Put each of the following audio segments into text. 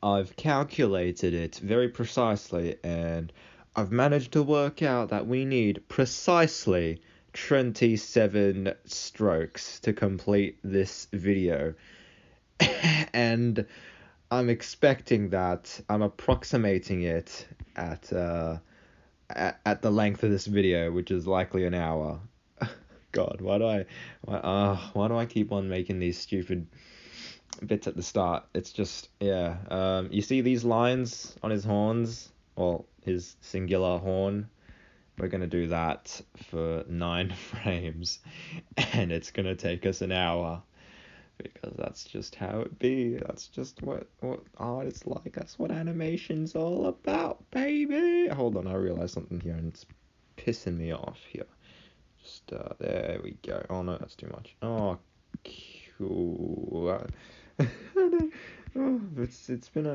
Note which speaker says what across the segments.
Speaker 1: I've calculated it very precisely, and I've managed to work out that we need precisely 27 strokes to complete this video. And I'm expecting that I'm approximating it at the length of this video, which is likely an hour. God, why do I keep on making these stupid bits at the start? It's just, yeah. You see these lines on his horns? Well, his singular horn. We're gonna do that for 9 frames, and it's gonna take us an hour, because that's just how it be. That's just what art is like. That's what animation's all about, baby. Hold on, I realized something here, and it's pissing me off here. Just there we go. Oh no, that's too much. Oh, cool. Oh, it's been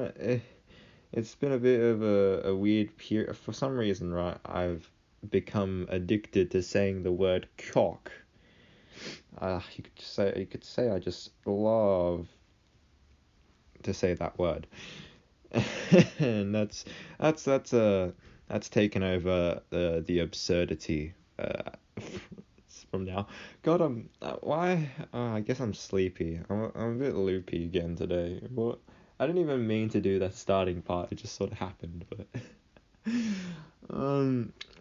Speaker 1: a bit of a weird period. For some reason, right, I've become addicted to saying the word cock. You could say I just love to say that word. And that's taken over the absurdity from now. God, why? I guess I'm sleepy. I'm a bit loopy again today. But I didn't even mean to do that starting part. It just sort of happened. But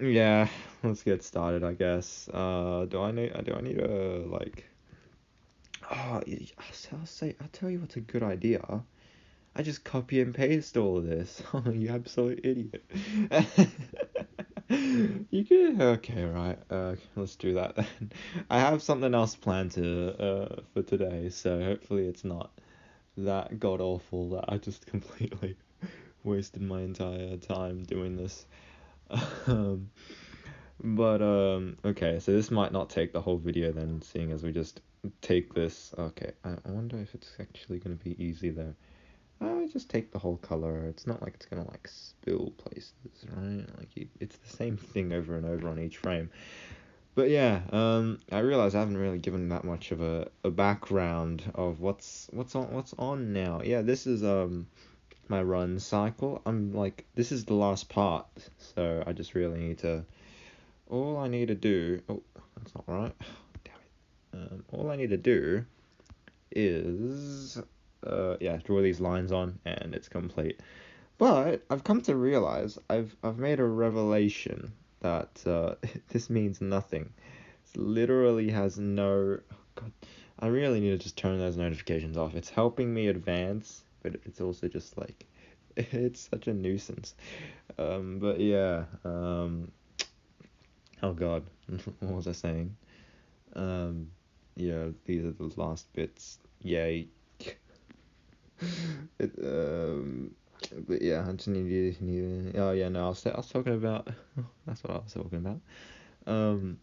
Speaker 1: yeah. Let's get started, I guess. Do I need to like? Oh, I'll tell you what's a good idea. I just copy and paste all of this. Oh, you absolute idiot. You could, okay, right. Let's do that then. I have something else planned for today, so hopefully it's not that god awful that I just completely wasted my entire time doing this. Um, okay, so this might not take the whole video then, seeing as we just take this. Okay, I wonder if it's actually gonna be easy though. I just take the whole color. It's not like it's gonna like spill places, right? Like it's the same thing over and over on each frame. But yeah, I realize I haven't really given that much of a background of what's on now. Yeah, this is my run cycle. I'm like, this is the last part, so I just really need to. All I need to do. Oh, that's not right. Damn it. All I need to do is yeah, draw these lines on, and it's complete. But I've come to realize I've made a revelation that this means nothing. It literally has no. Oh God, I really need to just turn those notifications off. It's helping me advance, but it's also just like it's such a nuisance. But yeah. Oh God, what was I saying? Yeah, these are the last bits. Yay. It, but yeah, I just oh yeah, no, I was talking about, that's what I was talking about. Um,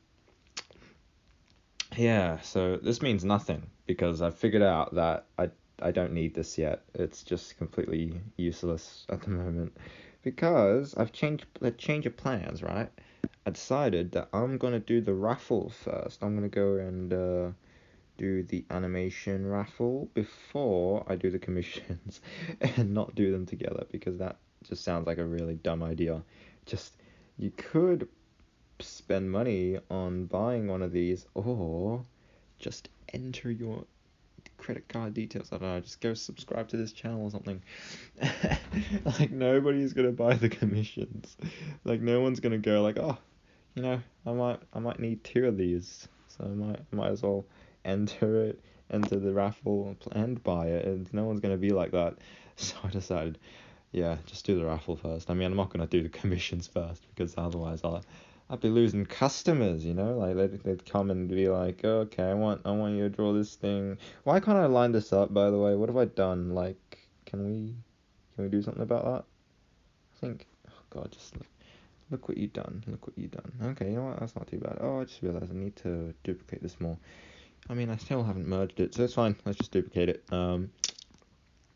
Speaker 1: yeah, so this means nothing because I figured out that I don't need this yet. It's just completely useless at the moment because I've changed the change of plans, right? I decided that I'm gonna do the raffle first. I'm gonna go and do the animation raffle before I do the commissions and not do them together because that just sounds like a really dumb idea. Just, you could spend money on buying one of these or just enter your credit card details. I don't know, just go subscribe to this channel or something. Like nobody's gonna buy the commissions. Like no one's gonna go like, oh, I might need 2 of these, so I might as well enter the raffle and buy it, and no one's gonna be like that. So I decided, yeah, just do the raffle first. I mean, I'm not gonna do the commissions first because otherwise I'd be losing customers, like they'd come and be like, okay, I want you to draw this thing. Why can't I line this up, by the way? What have I done? Like, can we do something about that? I think, oh God, just look what you've done. Look what you've done. Okay, you know what? That's not too bad. Oh, I just realized I need to duplicate this more. I mean, I still haven't merged it, so it's fine. Let's just duplicate it.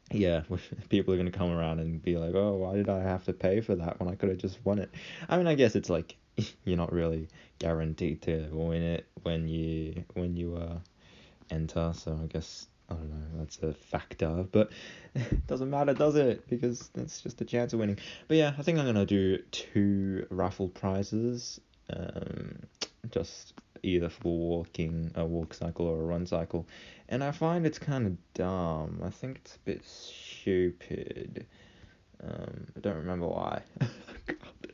Speaker 1: Yeah, people are gonna come around and be like, oh, why did I have to pay for that when I could have just won it? I mean, I guess it's like you're not really guaranteed to win it when you enter, so I guess I don't know, that's a factor, but it doesn't matter, does it? Because it's just a chance of winning. But yeah, I think I'm gonna do 2 raffle prizes, um, just either for a walk cycle or a run cycle, and I find it's kind of dumb. I think it's a bit stupid. I don't remember why. God.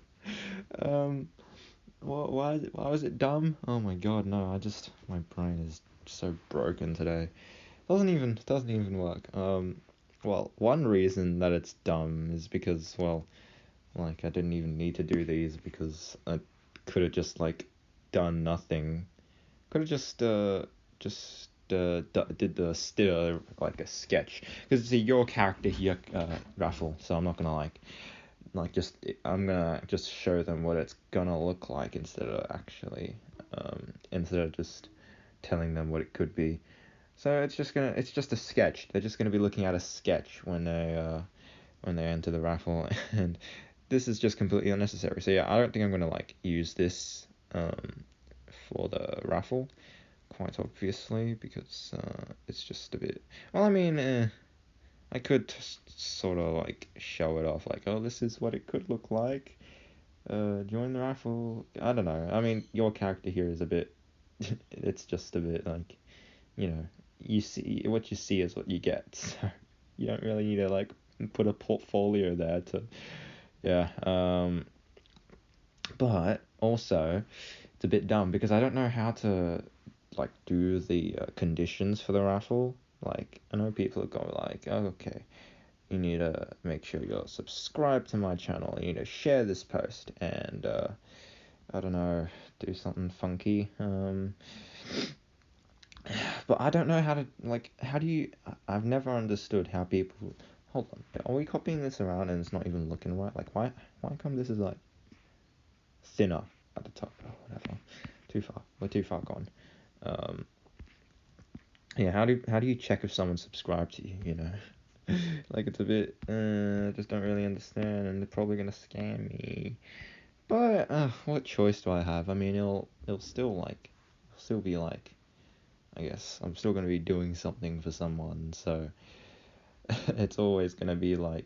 Speaker 1: Why was it dumb? Oh my God, no, my brain is so broken today. Doesn't even work. Well, one reason that it's dumb is because, well, like I didn't even need to do these because I could have just like done nothing. Could have did the still like a sketch because it's your character here, raffle. So I'm not gonna just I'm gonna just show them what it's gonna look like instead of just telling them what it could be. So it's just a sketch. They're just gonna be looking at a sketch when they enter the raffle, and this is just completely unnecessary. So yeah, I don't think I'm gonna like use this for the raffle, quite obviously, because it's just a bit. Well, I mean, I could sort of like show it off, like, oh, this is what it could look like. Join the raffle. I don't know. I mean, your character here is a bit. It's just a bit like, you know, you see what you see is what you get. So you don't really need to like put a portfolio there to. Yeah. But also, it's a bit dumb because I don't know how to like do the conditions for the raffle. Like, I know people go like, oh, okay, you need to make sure you're subscribed to my channel. You need to share this post and I don't know, do something funky. But I don't know how to like. How do you? I've never understood how people. Hold on, are we copying this around and it's not even looking right? Like, why come this is like thinner at the top? Oh, whatever. Too far. We're too far gone. Um, yeah. How do you check if someone's subscribed to you? You know. Like it's a bit. Just don't really understand, and they're probably gonna scam me. But what choice do I have? I mean, it'll still be like. I guess I'm still gonna be doing something for someone, so it's always gonna be I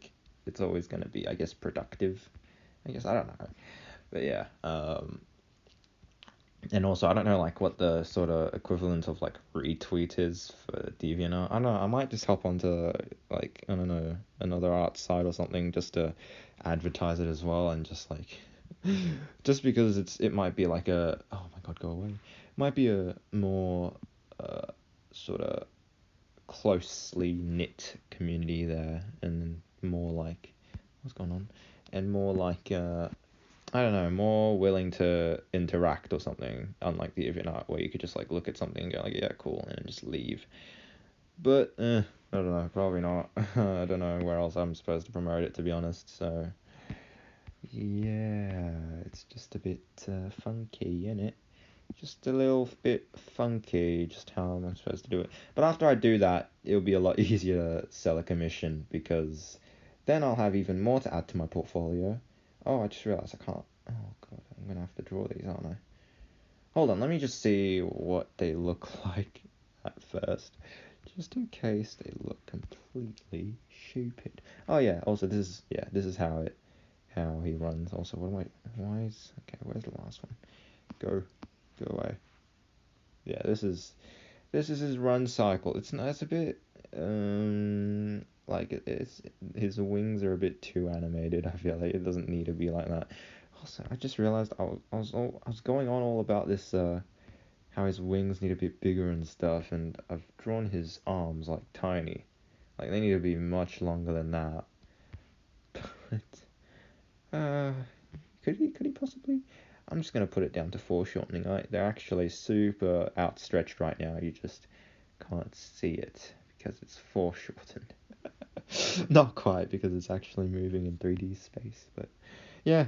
Speaker 1: guess productive. I guess I don't know, but yeah. And also I don't know like what the sort of equivalent of like retweet is for DeviantArt. I don't know. I might just hop onto like I don't know another art site or something just to advertise it as well and just like just because it might be like oh my God, go away. Might be a more sort of closely knit community there, and more like what's going on, and more like I don't know, more willing to interact or something. Unlike the DeviantArt where you could just like look at something and go like, yeah, cool, and then just leave. But I don't know, probably not. I don't know where else I'm supposed to promote it, to be honest. So yeah, it's just a bit funky, isn't it? Just a little bit funky, just how am I supposed to do it. But after I do that, it'll be a lot easier to sell a commission because then I'll have even more to add to my portfolio. Oh, I just realized I can't. Oh God, I'm gonna have to draw these, aren't I? Hold on, let me just see what they look like at first, just in case they look completely stupid. Oh yeah, also this is how he runs. Also, where's the last one? Go away. Yeah, this is his run cycle. It's a bit like it's his wings are a bit too animated. I feel like it doesn't need to be like that. Also, I just realized I was going on all about this how his wings need to be bigger and stuff, and I've drawn his arms like tiny, like they need to be much longer than that. But could he possibly? I'm just gonna put it down to foreshortening. They're actually super outstretched right now. You just can't see it because it's foreshortened. Not quite because it's actually moving in 3D space, but yeah,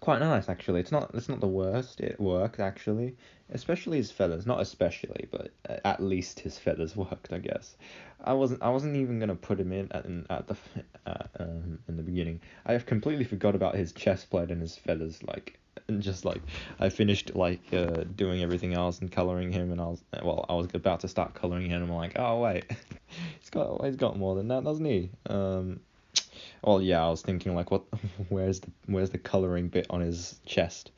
Speaker 1: quite nice actually. It's not the worst. It worked actually, especially his feathers. Not especially, but at least his feathers worked, I guess. I wasn't even gonna put him in the beginning. I have completely forgot about his chest plate and his feathers like And just like I finished like doing everything else and coloring him, and I was about to start coloring him, and I'm like, oh wait, he's got more than that, doesn't he? Well, yeah, I was thinking like, what, where's the coloring bit on his chest?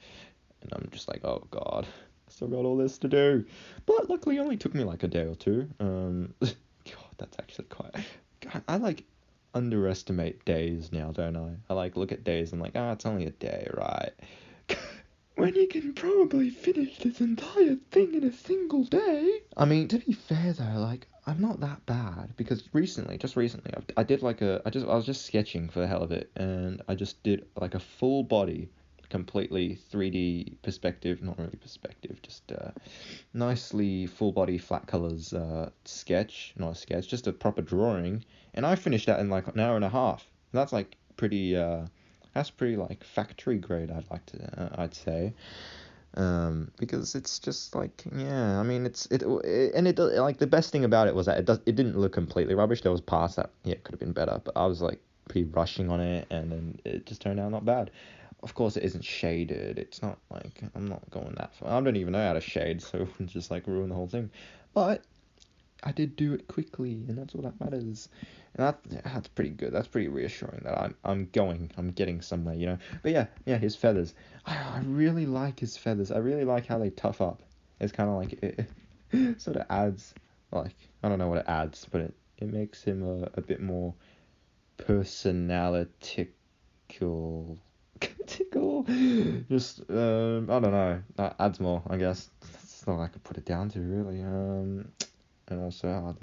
Speaker 1: And I'm just like, oh god, still got all this to do. But luckily, it only took me like a day or two. God, that's actually quite. God, I like underestimate days now, don't I? I like look at days and like, it's only a day, right? When you can probably finish this entire thing in a single day. I mean, to be fair though, like I'm not that bad because just recently, I did like I was just sketching for the hell of it, and I just did like a full body, completely 3D perspective, not really perspective, just nicely full body flat colors sketch, not a sketch, just a proper drawing, and I finished that in like an hour and a half. That's like pretty that's pretty like factory grade, I'd say. Because it's just like, yeah, I mean, like the best thing about it was that it didn't look completely rubbish. There was parts that, yeah, could have been better, but I was like pretty rushing on it, and then it just turned out not bad. Of course, it isn't shaded. It's not like, I'm not going that far. I don't even know how to shade, so it would just like ruin the whole thing. But I did do it quickly, and that's all that matters. And that's pretty good. That's pretty reassuring that I'm getting somewhere, you know. But yeah, his feathers. I really like his feathers. I really like how they tough up. It's kind of like it sort of adds, like, I don't know what it adds, but it makes him a bit more personalitical. Tickle. Just I don't know. That adds more, I guess. That's all I could put it down to, really. And also, I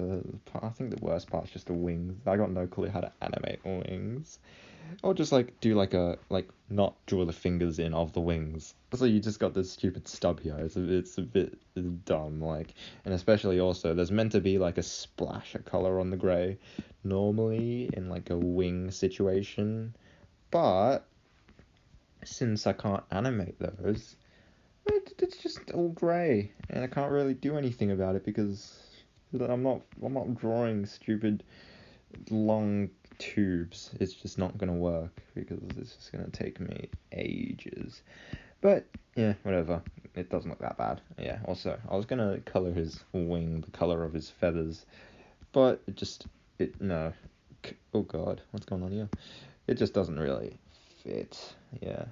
Speaker 1: think the worst part is just the wings. I got no clue how to animate wings. Or just like do like not draw the fingers in of the wings. So you just got this stupid stub here. It's a bit dumb, like, and especially also there's meant to be like a splash of color on the gray normally in like a wing situation, but since I can't animate those, it's just all gray, and I can't really do anything about it because I'm not drawing stupid long tubes. It's just not gonna work because it's just gonna take me ages. But yeah, whatever. It doesn't look that bad. Yeah. Also, I was gonna color his wing the color of his feathers, but no. Oh god, what's going on here? It just doesn't really fit. Yeah.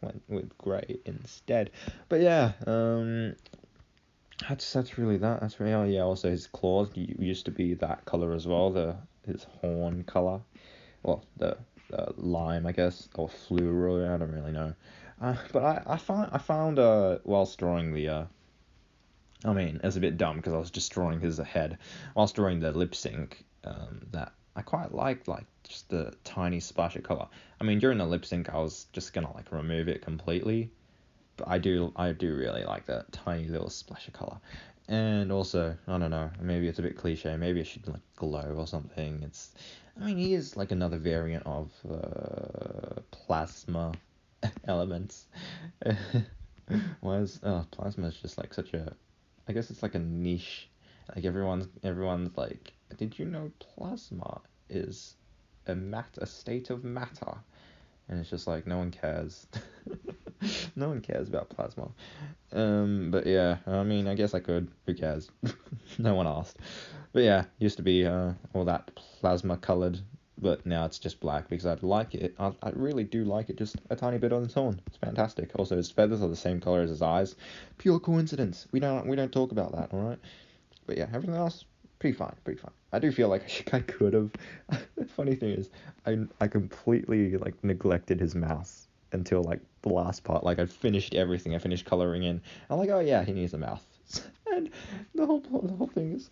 Speaker 1: I went with grey instead. But yeah, that's really that. That's really, oh yeah. Also, his claws used to be that color as well. His horn color, well, the lime, I guess, or fluoro. I don't really know. But I found whilst drawing I mean, it's a bit dumb because I was just drawing his head whilst drawing the lip sync. That I quite liked, like just the tiny splash of color. I mean, during the lip sync, I was just gonna like remove it completely, but I do really like that tiny little splash of color. And also, I don't know, maybe it's a bit cliche, maybe it should like glow or something. I mean, he is like another variant of plasma elements. Whereas plasma is just like such a, I guess it's like a niche. Like everyone's like, did you know plasma is a state of matter? And it's just like no one cares. No one cares about plasma. But yeah, I mean, I guess I could. Who cares? No one asked. But yeah, used to be all that plasma colored, but now it's just black because I like it. I really do like it just a tiny bit on its own. It's fantastic. Also, his feathers are the same color as his eyes. Pure coincidence. We don't talk about that, all right? But yeah, everything else pretty fine, pretty fine. I do feel like I could have. The funny thing is, I completely like neglected his mouth until like the last part. Like I finished everything. I finished coloring in. I'm like, oh yeah, he needs a mouth. And the whole thing is,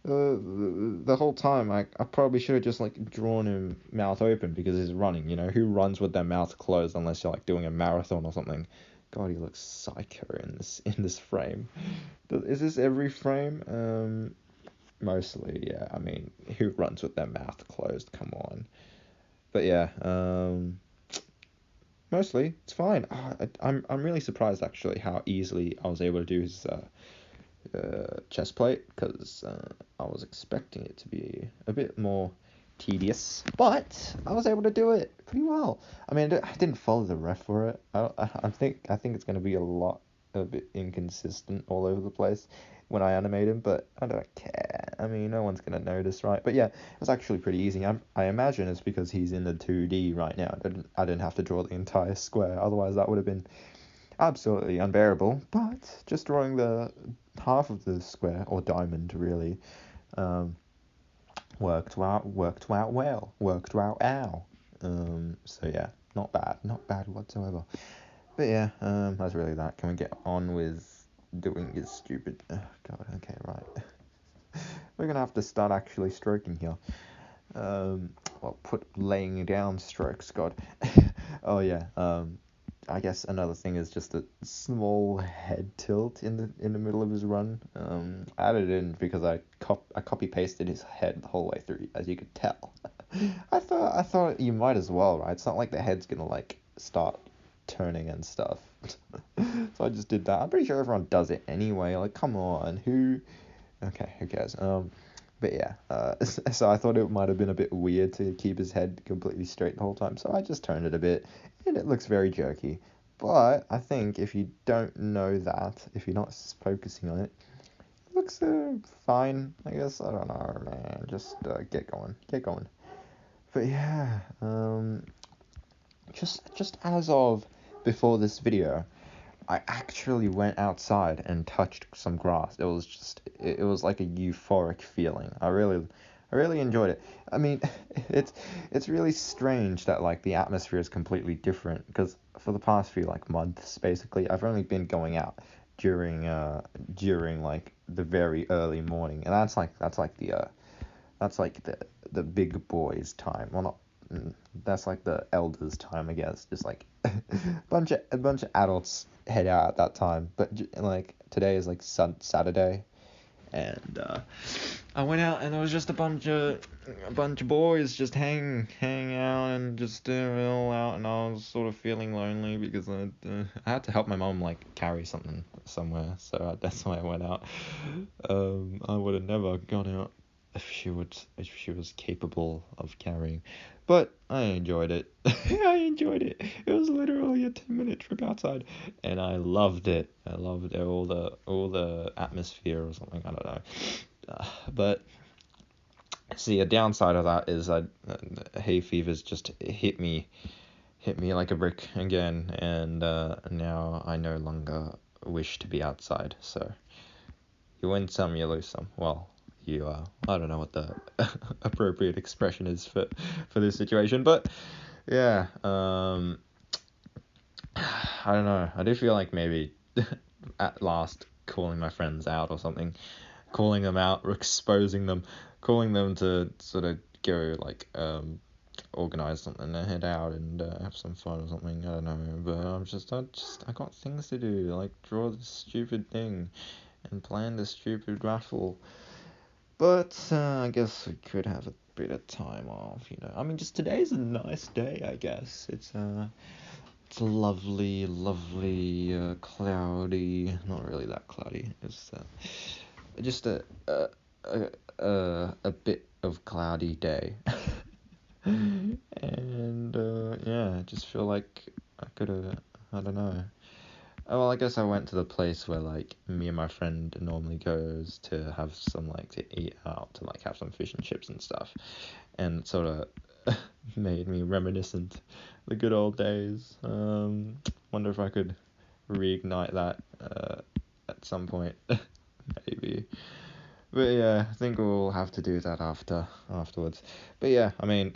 Speaker 1: the whole time I probably should have just like drawn him mouth open because he's running. You know, who runs with their mouth closed unless you're like doing a marathon or something? God, he looks psycho in this frame. Is this every frame? Mostly, yeah. I mean, who runs with their mouth closed? Come on. But yeah, mostly it's fine. I'm really surprised actually how easily I was able to do his chest plate because I was expecting it to be a bit more tedious, but I was able to do it pretty well. I mean, I didn't follow the ref for it. I think it's gonna be a bit inconsistent all over the place when I animate him, but I don't care. I mean, no one's gonna notice, right? But yeah, it was actually pretty easy. I imagine it's because he's in the 2D right now. I didn't have to draw the entire square. Otherwise, that would have been absolutely unbearable. But just drawing the half of the square or diamond really. Worked out well. So yeah, not bad whatsoever. But yeah, that's really that. Can we get on with doing this stupid? Oh, God, okay, right. We're gonna have to start actually stroking here. Well, put laying down strokes. God. Oh yeah. I guess another thing is just a small head tilt in the middle of his run. I added it in because I copy pasted his head the whole way through, as you could tell. I thought you might as well, right? It's not like the head's gonna like start turning and stuff. So I just did that. I'm pretty sure everyone does it anyway. Like, come on, who? Okay, who cares? But yeah, so I thought it might have been a bit weird to keep his head completely straight the whole time, so I just turned it a bit, and it looks very jerky. But I think if you don't know that, if you're not focusing on it, it looks fine, I guess. I don't know, man. Just get going. But yeah, just as of before this video, I actually went outside and touched some grass. It was like a euphoric feeling. I really enjoyed it. I mean, it's really strange that like the atmosphere is completely different because for the past few like months basically, I've only been going out during like the very early morning, and that's like the big boys time. Well, not that's like the elders time, I guess. Just like a bunch of adults head out at that time. But like today is like Saturday, and I went out and there was just a bunch of boys just hang out and just all out, and I was sort of feeling lonely because I had to help my mom like carry something somewhere, so that's why I went out. I would have never gone out if she was capable of carrying, but I enjoyed it. I enjoyed it. It was literally a 10-minute trip outside, and I loved it. I loved all the atmosphere or something. I don't know. But see, a downside of that is hay fever's just hit me like a brick again, and now I no longer wish to be outside. So you win some, you lose some. Well, I don't know what the appropriate expression is for this situation, but yeah, I don't know. I do feel like maybe at last calling my friends out or something, calling them out, or exposing them, calling them to sort of go like organize something and head out and have some fun or something. I don't know, but I got things to do, like draw this stupid thing and plan this stupid raffle. But I guess we could have a bit of time off, you know. I mean, just today's a nice day, I guess. It's lovely, cloudy. Not really that cloudy. It's just a bit of cloudy day. And yeah, I just feel like I could have. I don't know. Oh, well, I guess I went to the place where, like, me and my friend normally goes to have some, like, to eat out, to, like, have some fish and chips and stuff. And it sort of made me reminiscent the good old days. Wonder if I could reignite that at some point. Maybe. But yeah, I think we'll have to do that afterwards. But yeah, I mean,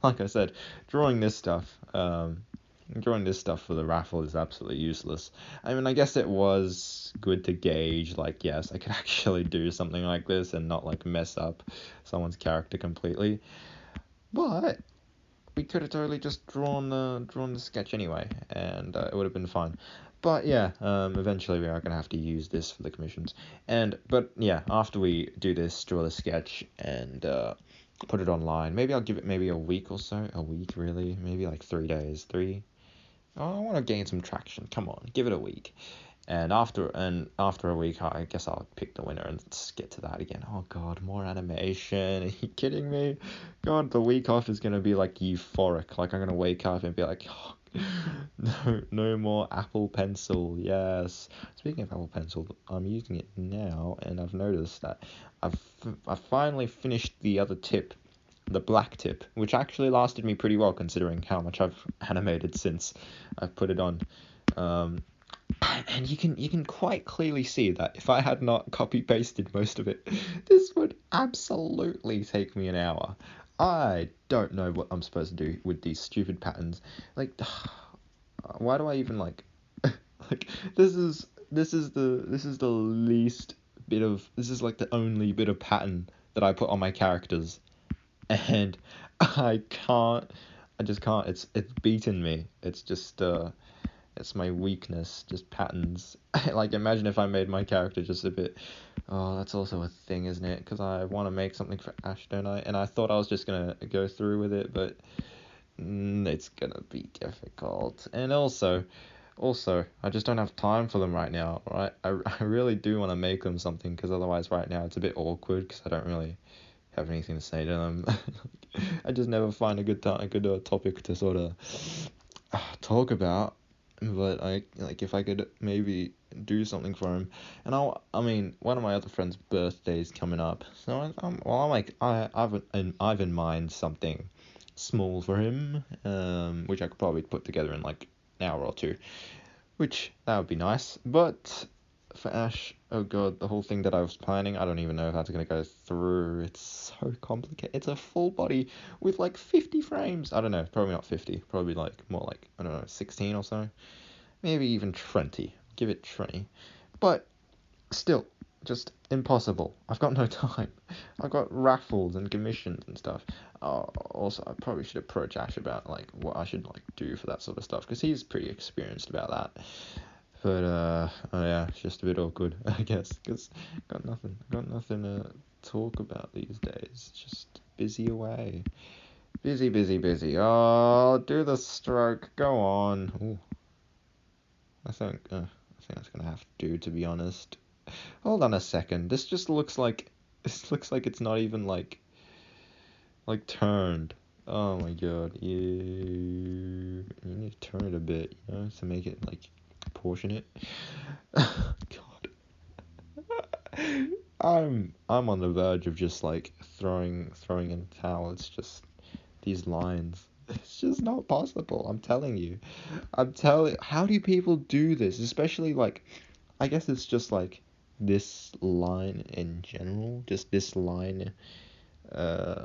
Speaker 1: like I said, drawing this stuff for the raffle is absolutely useless. I mean, I guess it was good to gauge, like, yes, I could actually do something like this and not, like, mess up someone's character completely. But we could have totally just drawn the sketch anyway, and it would have been fun. But yeah, eventually we are going to have to use this for the commissions. But yeah, after we do this, draw the sketch, and put it online, maybe I'll give it maybe a week or so. A week, really? Maybe like 3 days. 3? Oh, I want to gain some traction. Come on, give it a week. And after a week, I guess I'll pick the winner and just get to that again. Oh God, more animation. Are you kidding me? God, the week off is gonna be like euphoric. Like I'm gonna wake up and be like, oh, no more Apple Pencil. Yes. Speaking of Apple Pencil, I'm using it now, and I've noticed that I've finally finished the other tip, the black tip, which actually lasted me pretty well considering how much I've animated since I've put it on. And you can quite clearly see that if I had not copy pasted most of it, this would absolutely take me an hour. I don't know what I'm supposed to do with these stupid patterns. Like, why do I even like this is the least bit of this is like the only bit of pattern that I put on my characters, and I just can't. It's beaten me. It's my weakness, just patterns. Like, imagine if I made my character just a bit. Oh, that's also a thing, isn't it? Because I want to make something for Ash, don't I? And I thought I was just gonna go through with it, but it's gonna be difficult. And also, I just don't have time for them right now, right? I really do want to make them something, because otherwise, right now, it's a bit awkward, because I don't really have anything to say to them. I just never find a good topic to sort of talk about. But if I could maybe do something for him, and I mean, one of my other friends' birthday's coming up, so I've in mind something small for him, which I could probably put together in like an hour or two, which that would be nice. But for Ash, oh God, the whole thing that I was planning, I don't even know if that's gonna go through. It's so complicated. It's a full body with like 50 frames. I don't know, probably not 50, probably like more like, I don't know, 16 or so, maybe even 20. Give it 20, but still, just impossible. I've got no time. I've got raffles and commissions and stuff. Also, I probably should approach Ash about like what I should like do for that sort of stuff, because he's pretty experienced about that. But oh yeah, it's just a bit awkward, I guess, because got nothing to talk about these days. Just busy away, busy, busy, busy. Oh, do the stroke. Go on. Ooh, I think that's gonna have to do, to be honest. Hold on a second. This looks like it's not even like turned. Oh my God. You need to turn it a bit, to make it like proportionate. God. I'm on the verge of just like throwing in the towel. It's just these lines. It's just not possible. I'm telling you. How do people do this? Especially like, I guess it's just like this line in general. Uh,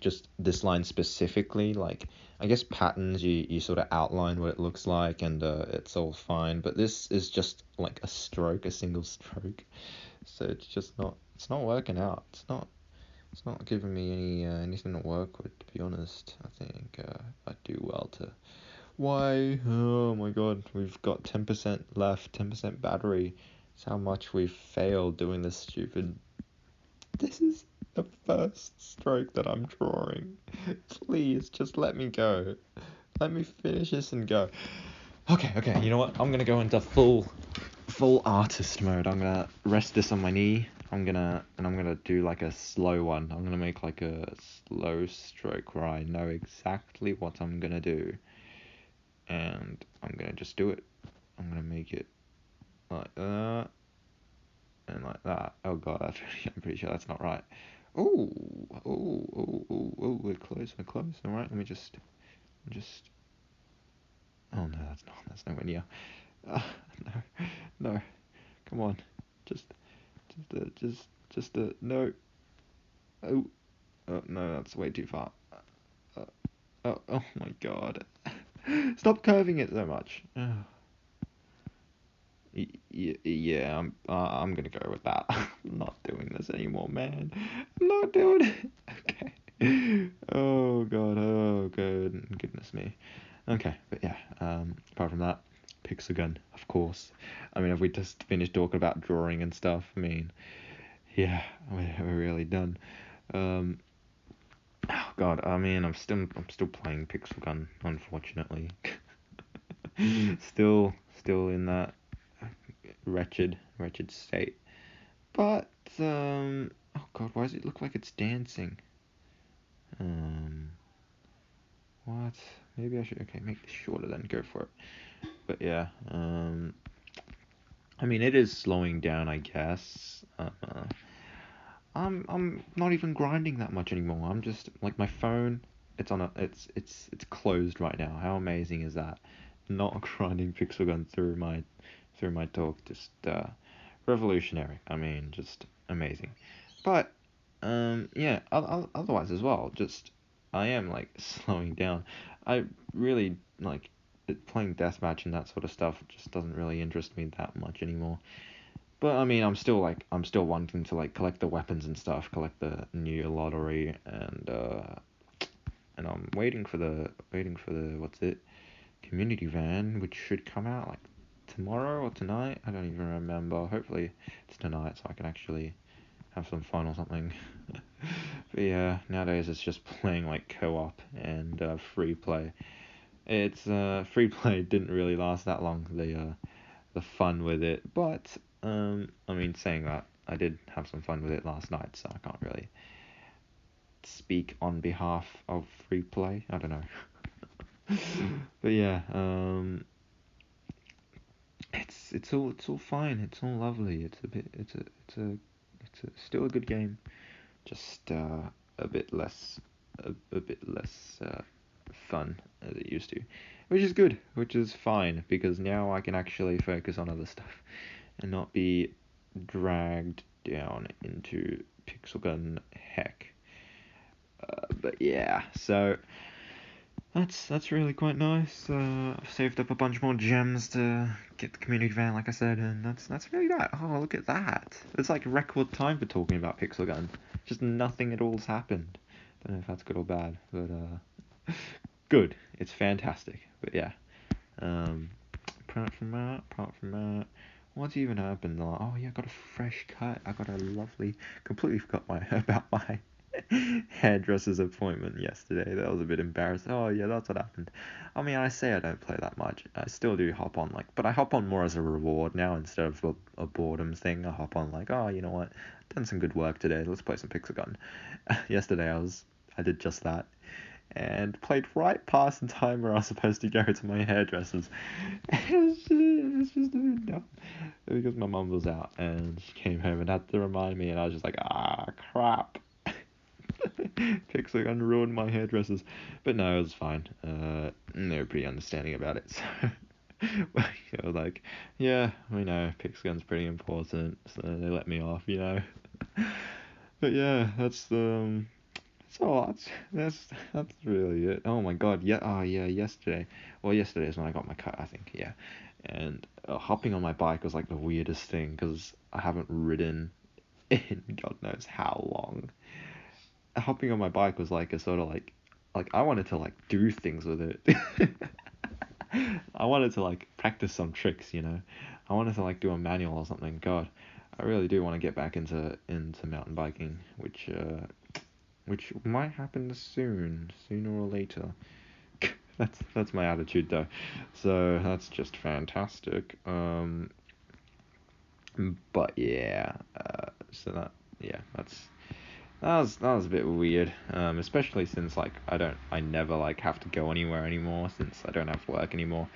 Speaker 1: just this line specifically. Like, I guess patterns, you sort of outline what it looks like, and it's all fine. But this is just like a single stroke. So it's not working out. It's not giving me anything to work with, to be honest. I think I'd do well to. Why? Oh my God, we've got 10% left, 10% battery. That's how much we've failed doing this stupid. This is the first stroke that I'm drawing. Please, just let me go. Let me finish this and go. Okay, you know what? I'm gonna go into full artist mode. I'm gonna rest this on my knee. I'm gonna do like a slow one. I'm gonna make like a slow stroke where I know exactly what I'm gonna do, and I'm gonna just do it. I'm gonna make it like that and like that. Oh God, I'm pretty sure that's not right. Oh, we're close. All right, let me just. Oh no, that's nowhere near. Uh, no, no, come on, just, no. Oh, oh no, that's way too far. Uh, oh my God. Stop curving it so much. Yeah, I'm gonna go with that. I'm not doing this anymore, man. I'm not doing it. Okay. Oh God. Oh goodness me. Okay, but yeah. Apart from that, Pixelgun, of course. I mean, have we just finished talking about drawing and stuff? I mean, yeah, we're really done. Um. Oh God. I mean, I'm still playing Pixelgun, unfortunately. Still in that wretched state. But oh god, why does it look like it's dancing? Um, what? Maybe I should. Okay, make this shorter then. Go for it. But yeah, I mean it is slowing down, I guess. I'm not even grinding that much anymore. I'm just like my phone. It's closed right now. How amazing is that? Not grinding Pixel Gun through my talk. Just revolutionary. I mean, just amazing. But yeah. Otherwise as well. Just I am like slowing down. I really like playing deathmatch and that sort of stuff. Just doesn't really interest me that much anymore. But I mean, I'm still wanting to like collect the weapons and stuff, collect the new lottery, and I'm waiting for the what's it, community van, which should come out like tomorrow or tonight. I don't even remember. Hopefully it's tonight, so I can actually have some fun or something. But yeah, nowadays it's just playing like co-op and free play. It's free play didn't really last that long. The fun with it, but I mean, saying that, I did have some fun with it last night, so I can't really speak on behalf of free play. I don't know. But yeah, it's all fine. It's all lovely. It's still a good game. Just a bit less fun as it used to, which is good, which is fine because now I can actually focus on other stuff and not be dragged down into Pixel Gun heck. But yeah, so that's really quite nice. I've saved up a bunch more gems to get the community van, like I said, and that's really that. Oh, look at that! It's like record time for talking about Pixel Gun. Just nothing at all's happened. Don't know if that's good or bad, but good. It's fantastic. But yeah, apart from that, what's even happened? Oh yeah, I got a fresh cut. I got a lovely. Completely forgot about my hairdresser's appointment yesterday. That was a bit embarrassing. Oh yeah, that's what happened. I mean, I say I don't play that much. I still do hop on but I hop on more as a reward now instead of a boredom thing. I hop on like, oh, you know what? Done some good work today. Let's play some Pixel Gun. Yesterday I did just that and played right past the time where I was supposed to go to my hairdresser's. It's just a bit dumb because my mum was out and she came home and had to remind me, and I was just like, crap. Pixel Gun ruined my hairdressers, but no, it was fine. They were pretty understanding about it. So, like, yeah, we know Pixel Gun's pretty important, so they let me off, you know. But yeah, so that's really it. Oh my god, yeah, oh yeah, yesterday. Well, yesterday is when I got my cut, I think, yeah. And hopping on my bike was like the weirdest thing because I haven't ridden in God knows how long. Hopping on my bike was like a sort of like I wanted to like do things with it. I wanted to like practice some tricks, you know. I wanted to like do a manual or something. God, I really do want to get back into mountain biking, which might happen sooner or later. That's my attitude though. So that's just fantastic. But yeah, so that yeah, that was a bit weird. Especially since like I never like have to go anywhere anymore since I don't have work anymore.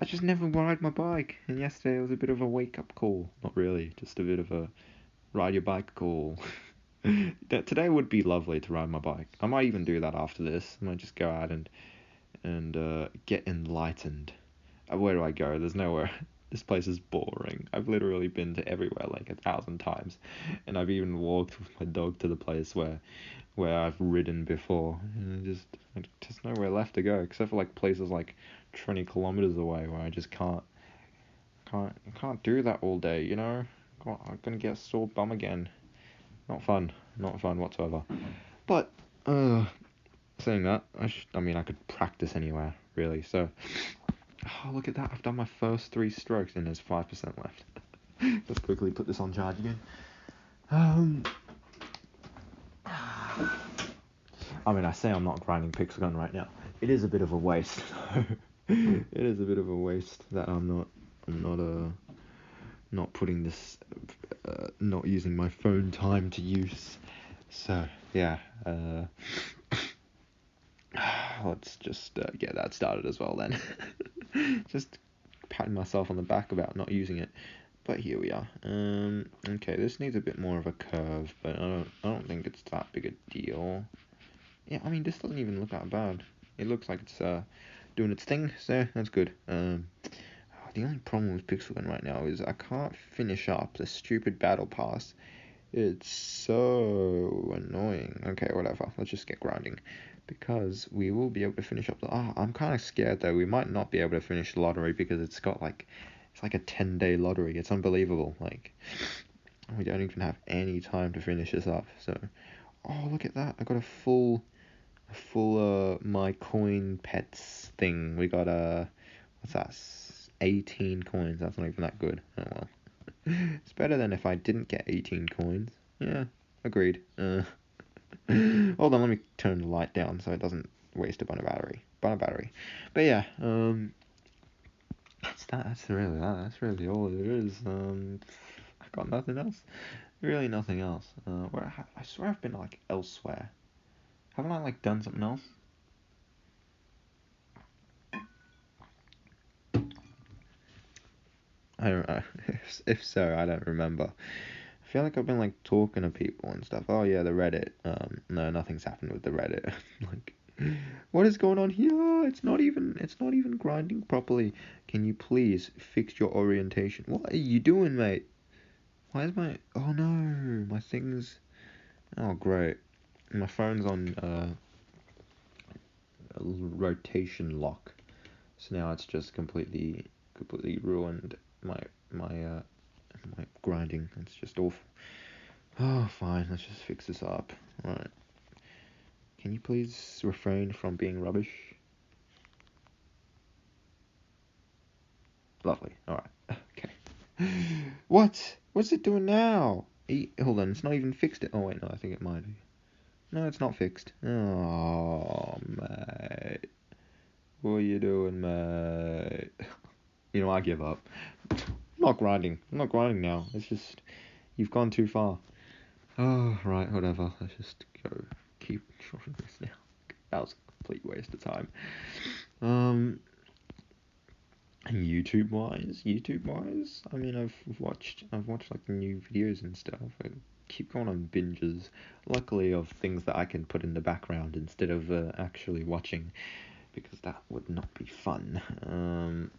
Speaker 1: I just never ride my bike, and yesterday was a bit of a wake up call. Not really, just a bit of a ride your bike call. Today would be lovely to ride my bike. I might even do that after this. I might just go out and get enlightened. Where do I go? There's nowhere. This place is boring. I've literally been to everywhere like 1,000 times, and I've even walked with my dog to the place where I've ridden before, and just nowhere left to go except for like places like 20 kilometers away where I just can't do that all day. You know, I'm gonna get a sore bum again. Not fun. Not fun whatsoever. But saying that, I mean I could practice anywhere really. So. Oh, look at that. I've done my first 3 strokes and there's 5% left. Let's quickly put this on charge again. I mean, I say I'm not grinding Pixel Gun right now. It is a bit of a waste, though. It is a bit of a waste that I'm not putting this, not using my phone time to use. So yeah, let's just get that started as well then. Just patting myself on the back about not using it, but here we are. Okay, this needs a bit more of a curve, but I don't think it's that big a deal. Yeah, I mean, this doesn't even look that bad. It looks like it's doing its thing, so that's good. The only problem with Pixelgun right now is I can't finish up the stupid battle pass. It's so annoying. Okay, whatever. Let's just get grinding. Because we will be able to finish up the... I'm kind of scared though. We might not be able to finish the lottery because it's like a 10-day lottery. It's unbelievable. Like, we don't even have any time to finish this up. So, oh, look at that. I got a full my coin pets thing. We got what's that? 18 coins. That's not even that good. Oh well. It's better than if I didn't get 18 coins. Yeah, agreed. Hold on, let me turn the light down so it doesn't waste a bunch of battery. But yeah, that's that. That's really that. That's really all it is. I got nothing else. Really nothing else. I swear I've been like elsewhere. Haven't I like done something else? I don't. If so, I don't remember. I feel like I've been like talking to people and stuff. Oh yeah, the Reddit. No, nothing's happened with the Reddit. Like, what is going on here? It's not even grinding properly. Can you please fix your orientation? What are you doing, mate? Why is my... Oh no, my thing's... Oh great. My phone's on rotation lock. So now it's just completely ruined my my grinding. It's just awful. Oh fine, let's just fix this up. Alright. Can you please refrain from being rubbish? Lovely. Alright. Okay. What? What's it doing now? Hold on, it's not even fixed it. Oh wait, no, I think it might be. No, it's not fixed. Oh, mate. What are you doing, mate? You know, I give up. I'm not grinding. I'm not grinding now. It's just, you've gone too far. Oh, right, whatever. Let's just go keep trying this now. That was a complete waste of time. YouTube wise, I mean, I've watched like new videos and stuff. I keep going on binges, luckily of things that I can put in the background instead of actually watching, because that would not be fun.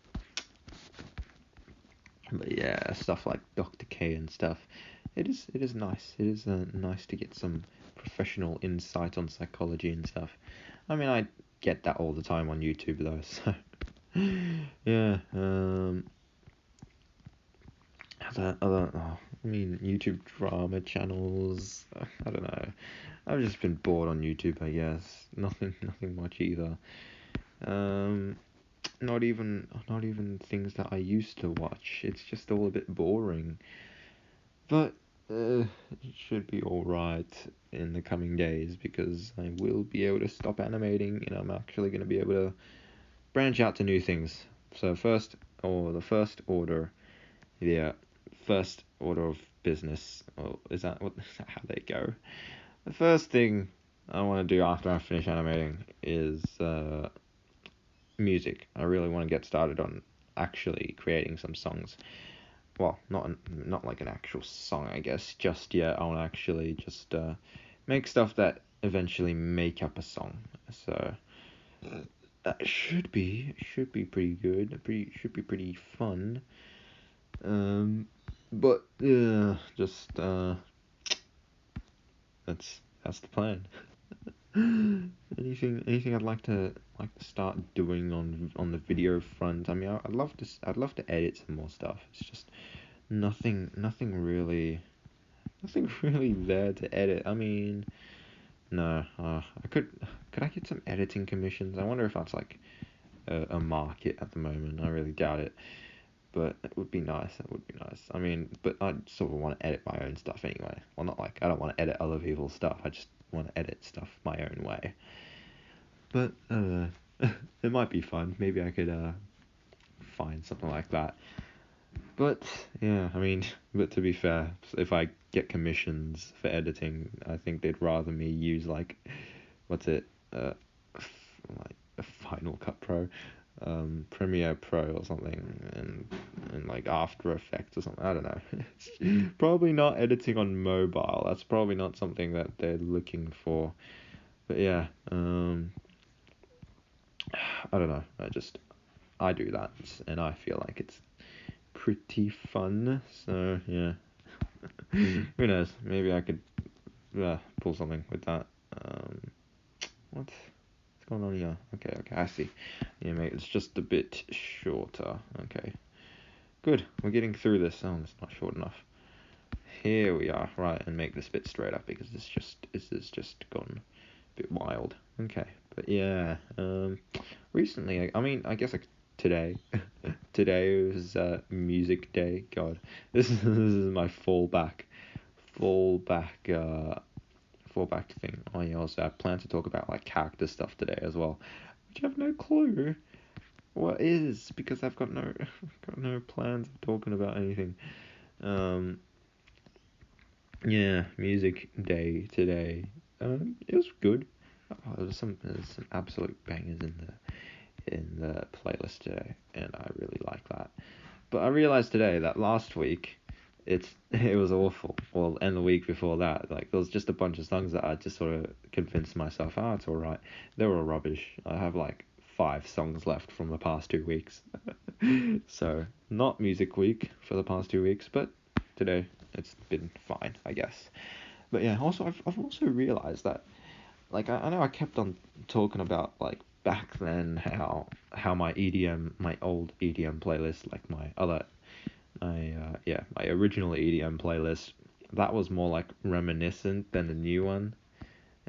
Speaker 1: But yeah, stuff like Dr. K and stuff. It is nice. It is nice to get some professional insight on psychology and stuff. I mean, I get that all the time on YouTube though, so yeah. I mean, YouTube drama channels. I don't know. I've just been bored on YouTube, I guess. Nothing much either. Um, not even things that I used to watch. It's just all a bit boring. But it should be alright in the coming days because I will be able to stop animating and I'm actually going to be able to branch out to new things. So the first order, yeah, first order of business. Or is that how they go? The first thing I want to do after I finish animating is music. I really want to get started on actually creating some songs. Well, not like an actual song, I guess, just yet. I want to actually just make stuff that eventually make up a song. So that should be pretty good. Should be pretty fun. But just that's the plan. Anything I'd like to start doing on the video front. I mean, I'd love to edit some more stuff. It's just nothing really there to edit. I mean, no. Could I get some editing commissions? I wonder if that's like a market at the moment. I really doubt it. But it would be nice. That would be nice. I mean, but I sort of want to edit my own stuff anyway. Well, not like I don't want to edit other people's stuff. I just want to edit stuff my own way. But It might be fun. Maybe I could find something like that. But yeah, I mean, but to be fair, if I get commissions for editing, I think they'd rather me use like, what's it, like a Final Cut Pro, Premiere Pro or something, and like After Effects or something. I don't know. It's probably not editing on mobile. That's probably not something that they're looking for. But yeah, I don't know. I do that, and I feel like it's pretty fun. So yeah, who knows? Maybe I could pull something with that. Um, what's going on here? Okay, I see. Yeah, mate, it's just a bit shorter. Okay, good. We're getting through this. Oh, it's not short enough. Here we are. Right, and make this bit straighter because this is just gone a bit wild. Okay, but yeah. Recently, I mean, I guess like today, today was music day. God, this is my fallback fallback thing. Oh yeah, also I plan to talk about like character stuff today as well, which I have no clue what is because I've got no plans of talking about anything. Um, yeah, music day today. It was good. Oh, there's some absolute bangers in the playlist today, and I really like that. But I realized today that last week it was awful. Well, and the week before that, like there was just a bunch of songs that I just sort of convinced myself, it's all right. They were all rubbish. I have like 5 songs left from the past 2 weeks. So not music week for the past 2 weeks, but today it's been fine, I guess. But yeah, also I've also realized that like I know I kept on talking about like back then how my my old EDM playlist, like my original EDM playlist, that was more like reminiscent than the new one,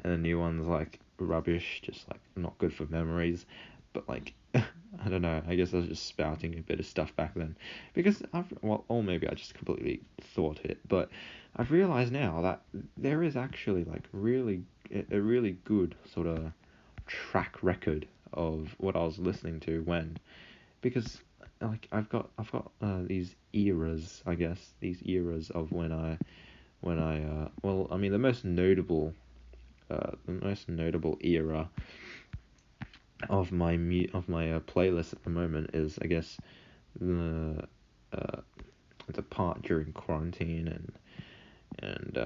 Speaker 1: and the new one's like rubbish, just like not good for memories. But like I don't know, I guess I was just spouting a bit of stuff back then because or maybe I just completely thought it, but I've realized now that there is actually like a really good sort of track record of what I was listening to when, because like I've got these eras, I guess, these eras of when I well, I mean the most notable era of my playlist at the moment is, I guess, the uh the part during quarantine and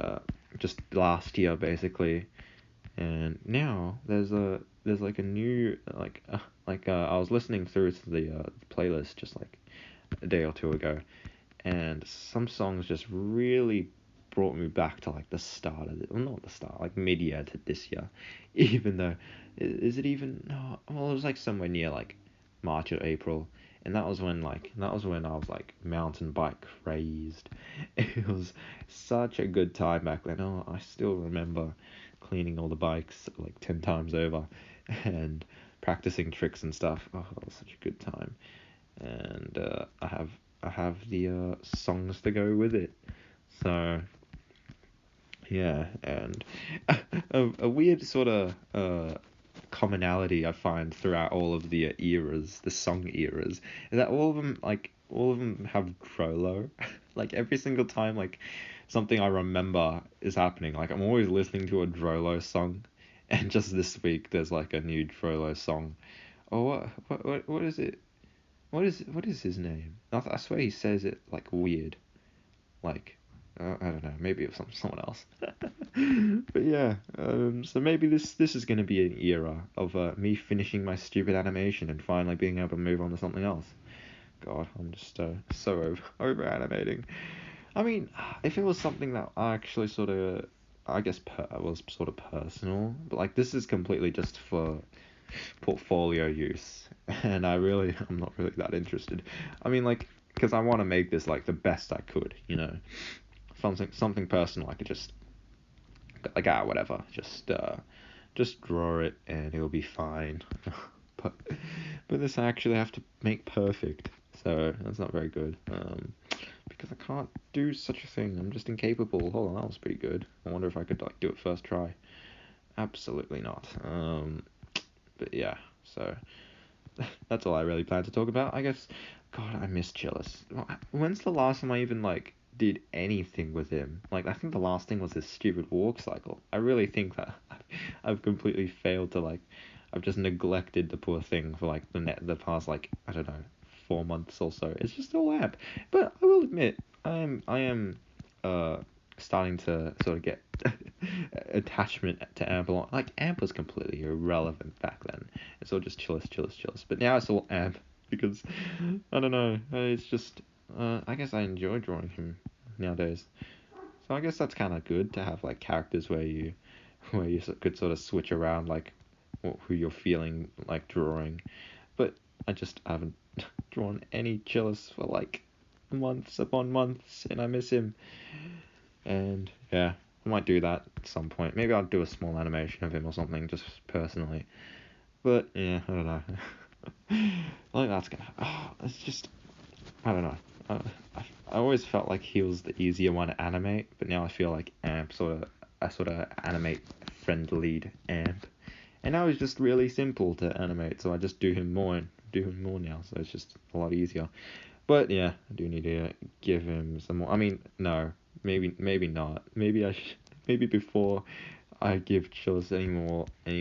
Speaker 1: just last year basically. And now there's like a new I was listening through to the playlist just like a day or two ago, and some songs just really brought me back to like the start of it. Well, not the start, like mid-year to this year. Even though, is it even? No, well, it was like somewhere near like March or April, and that was when I was like mountain bike crazed. It was such a good time back then. Oh, I still remember cleaning all the bikes like 10 times over, and practicing tricks and stuff. Oh, that was such a good time. And I have the songs to go with it. So yeah, and a weird sort of commonality I find throughout all of the eras, the song eras, is that all of them have Drolo. Like every single time like something I remember is happening, like I'm always listening to a Drolo song, and just this week there's like a new Drolo song. Oh, what is it? What is his name? I swear he says it like weird, like I don't know, maybe it was someone else. But yeah, so maybe this is gonna be an era of me finishing my stupid animation and finally being able to move on to something else. God, I'm just so over animating. I mean, if it was something that I actually sort of, I guess was sort of personal, but like this is completely just for portfolio use, and I'm not really that interested. I mean, like, because I want to make this like the best I could, something personal. I could just like whatever, just draw it and it'll be fine. but but this I actually have to make perfect, so that's not very good. Because I can't do such a thing. I'm just incapable. Hold on, that was pretty good. I wonder if I could like do it first try. Absolutely not. But yeah, So that's all I really plan to talk about. I guess, God, I miss Chillis. When's the last time I even, like, did anything with him? Like, I think the last thing was this stupid walk cycle. I really think that I've completely failed to, like, I've just neglected the poor thing for, like, the past, like, I don't know, 4 months or so. It's just all Amp. But I will admit, I am starting to sort of get attachment to Amp a lot. Like, Amp was completely irrelevant back then. It's all just Chillis. But now it's all Amp because, I don't know, it's just, I guess I enjoy drawing him nowadays. So I guess that's kind of good to have, like, characters where you could sort of switch around, like, who you're feeling like drawing. But I just haven't drawn any Chillis for, like, months upon months, and I miss him. And yeah, I might do that at some point. Maybe I'll do a small animation of him or something, just personally. But yeah, I don't know. Like that's gonna. Oh, it's just. I don't know. I always felt like he was the easier one to animate, but now I feel like Amp I sort of animate friend lead Amp, and now he's just really simple to animate. So I just do him more now. So it's just a lot easier. But yeah, I do need to give him some more. I mean, no, maybe not. Maybe before I give Chillis any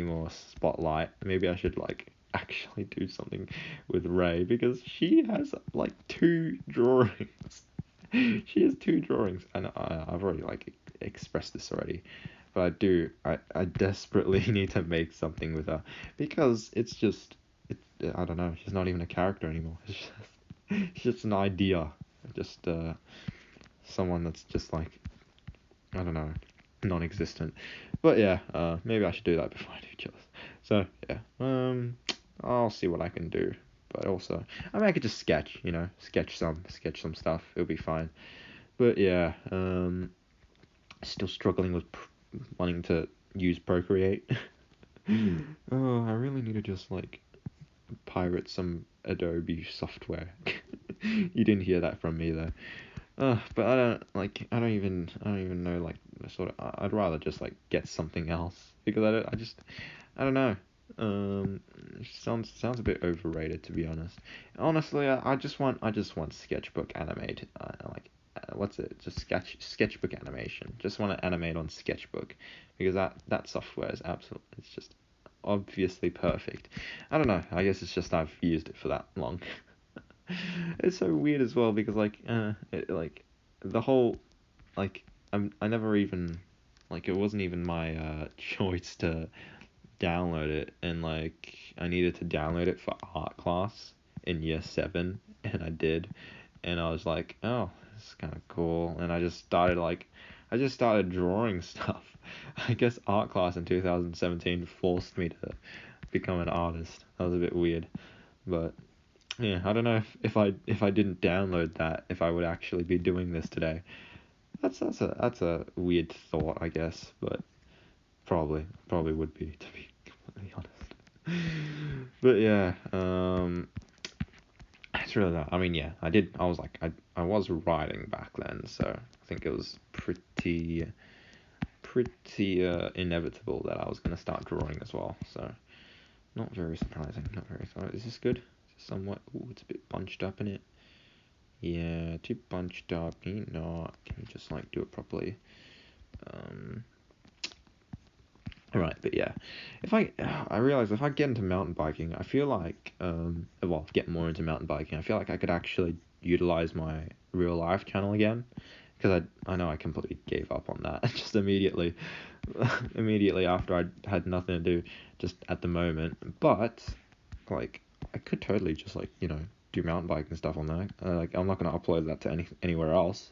Speaker 1: more spotlight, maybe I should like actually do something with Ray because she has like 2 drawings. She has 2 drawings, and I've already like expressed this already. But I desperately need to make something with her because I don't know, she's not even a character anymore. It's just an idea. Just someone that's just like, I don't know, non-existent. But yeah, maybe I should do that before I do Chillis. So yeah, I'll see what I can do. But also, I mean, I could just sketch some stuff. It'll be fine. But yeah, still struggling with wanting to use Procreate. Oh, I really need to just like pirate some Adobe software. You didn't hear that from me though. But I don't even know, like, sort of, I'd rather just like get something else because I don't know. It sounds a bit overrated, to be honest. Honestly, I just want Sketchbook animated. What's it? Just Sketchbook animation. Just want to animate on Sketchbook because that software is it's just obviously perfect. I don't know. I guess it's just I've used it for that long. It's so weird as well because the whole, like, I never even, like, it wasn't even my choice to download it, and like I needed to download it for art class in year 7, and I did, and I was like, oh, this is kind of cool, and I just started drawing stuff. I guess art class in 2017 forced me to become an artist. That was a bit weird, but yeah, I don't know if I didn't download that, if I would actually be doing this today. That's a weird thought, I guess, but probably would be, to be completely honest. But yeah, it's really that. I mean, yeah, I was writing back then, so I think it was pretty inevitable that I was gonna start drawing as well. So not very surprising. Not very. Is this good? Somewhat. Ooh, it's a bit bunched up in it. Yeah, too bunched up. Can you just like do it properly? Right, but yeah, I realize if I get into mountain biking, I feel like get more into mountain biking, I feel like I could actually utilize my real life channel again, because I know I completely gave up on that just immediately after I had nothing to do just at the moment. But like I could totally just like do mountain biking stuff on there. Like I'm not gonna upload that to anywhere else.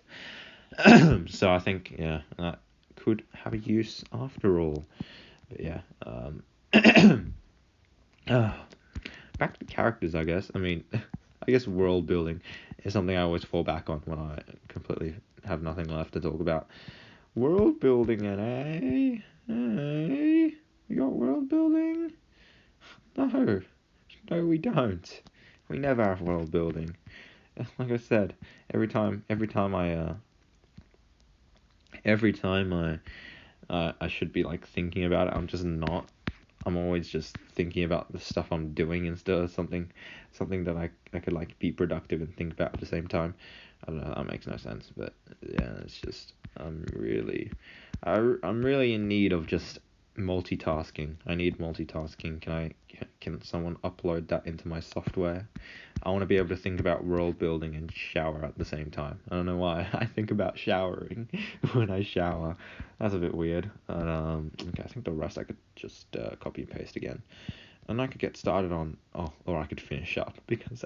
Speaker 1: So I think that could have a use after all. But yeah, back to characters, I guess. I mean, I guess world building is something I always fall back on when I completely have nothing left to talk about. World building, we got world building? No, we don't. We never have world building. Like I said, every time I should be like thinking about it, I'm just not. I'm always just thinking about the stuff I'm doing instead of something that I could like be productive and think about at the same time. I don't know, that makes no sense, but yeah, it's just I'm really in need of just multitasking. I need multitasking. Can someone upload that into my software? I want to be able to think about world building and shower at the same time. I don't know why I think about showering when I shower. That's a bit weird. And, okay, I think the rest I could just copy and paste again, and I could get started on. Oh, or I could finish up because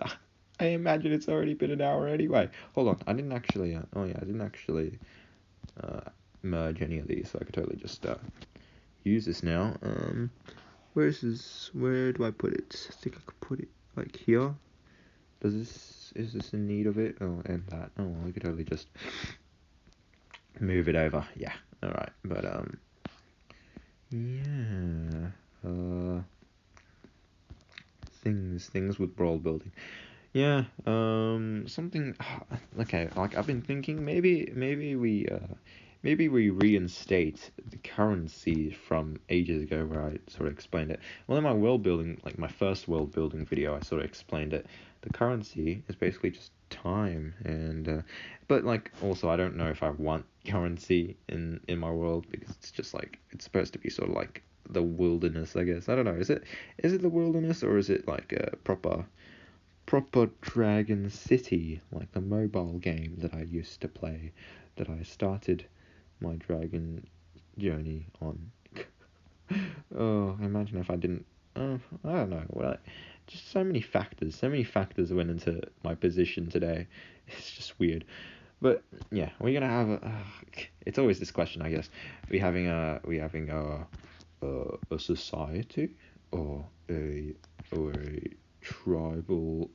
Speaker 1: I imagine it's already been an hour anyway. Hold on, I didn't actually. I didn't actually uh, merge any of these, so I could totally just use this now. Where's this? Where do I put it? I think I could put it like here. Is this in need of it? Oh, and that. Oh, well, we could totally just move it over. Yeah. All right. But yeah. Things with world building. Yeah. Something. Okay. Like I've been thinking, maybe we reinstate the currency from ages ago where I sort of explained it. Well, in my world building, like my first world building video, I sort of explained it. The currency is basically just time, and but like also I don't know if I want currency in my world because it's just like it's supposed to be sort of like the wilderness, I guess. I don't know. Is it the wilderness or is it like a proper Dragon City, like the mobile game that I used to play, that I started my dragon journey on. Oh, imagine if I didn't. I don't know. Well, just so many factors. So many factors went into my position today. It's just weird. But yeah, we're gonna have. It's always this question, I guess. We having a society or a tribal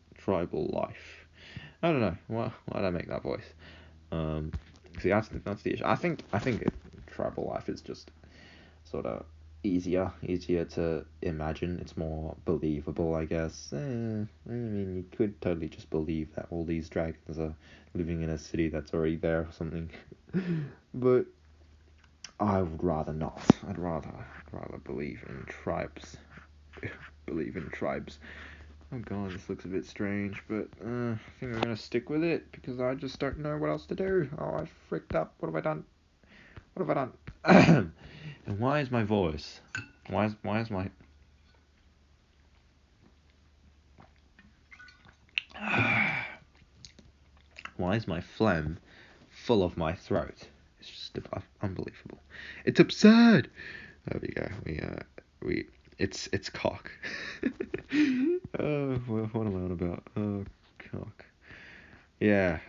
Speaker 1: life. I don't know. Why did I make that voice? See, that's the issue. I think tribal life is just sort of easier to imagine. It's more believable, I guess. I mean, you could totally just believe that all these dragons are living in a city that's already there or something. But I would rather not. I'd rather believe in tribes. Believe in tribes. Oh god, this looks a bit strange, but I think I'm gonna stick with it because I just don't know what else to do. Oh, I fricked up. What have I done? What have I done? And why is my voice? Why is my why is my phlegm full of my throat? It's just unbelievable. It's absurd. There we go. We it's cock. Oh, what am I on about? Oh, cock. Yeah.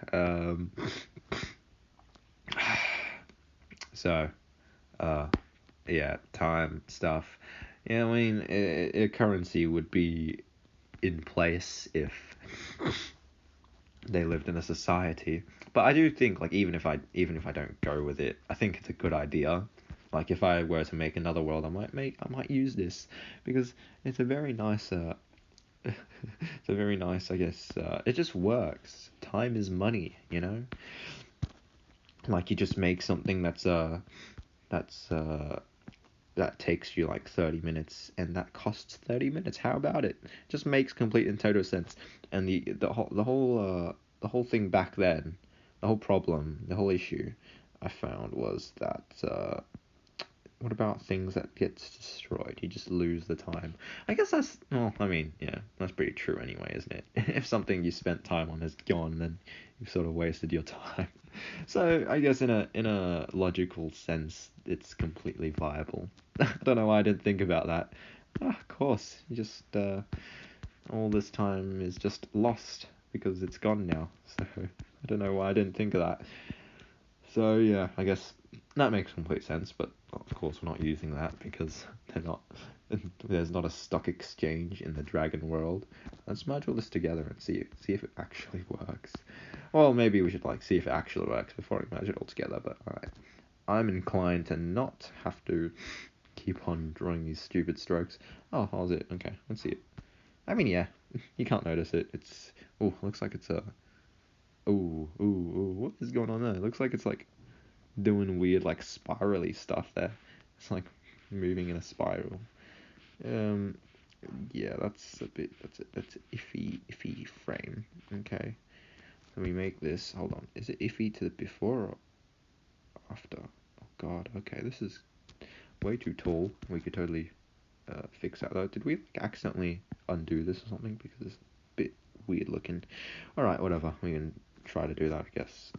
Speaker 1: So, uh, yeah, time stuff. Yeah, I mean, a currency would be in place if they lived in a society. But I do think, like, even if I don't go with it, I think it's a good idea. Like, if I were to make another world, I might use this because it's a very nice it's a very nice, I guess. It just works. Time is money, you know. Like you just make something that's that takes you like 30 minutes and that costs 30 minutes. How about it? Just makes complete and total sense. And the whole thing back then, the whole problem, the whole issue I found was that what about things that gets destroyed? You just lose the time. I guess that's, well, I mean, yeah, that's pretty true anyway, isn't it? If something you spent time on is gone, then you've sort of wasted your time. So I guess in a logical sense, it's completely viable. I don't know why I didn't think about that. Of course, you just all this time is just lost because it's gone now. So I don't know why I didn't think of that. So yeah, I guess that makes complete sense, but of course we're not using that because they're not. There's not a stock exchange in the Dragon world. Let's merge all this together and see if it actually works. Well, maybe we should like see if it actually works before we merge it all together. But alright, I'm inclined to not have to keep on drawing these stupid strokes. Oh, how's it? Okay, let's see it. I mean, yeah, you can't notice it. It's looks like it's a. What is going on there? It looks like it's like doing weird like spirally stuff there. It's like moving in a spiral. Um, yeah, that's a bit. That's an iffy frame. Okay. Let me make this. Hold on. Is it iffy to the before or after? Oh God. Okay, this is way too tall. We could totally fix that though. Did we like, accidentally undo this or something because it's a bit weird looking? All right, whatever. We can try to do that, I guess.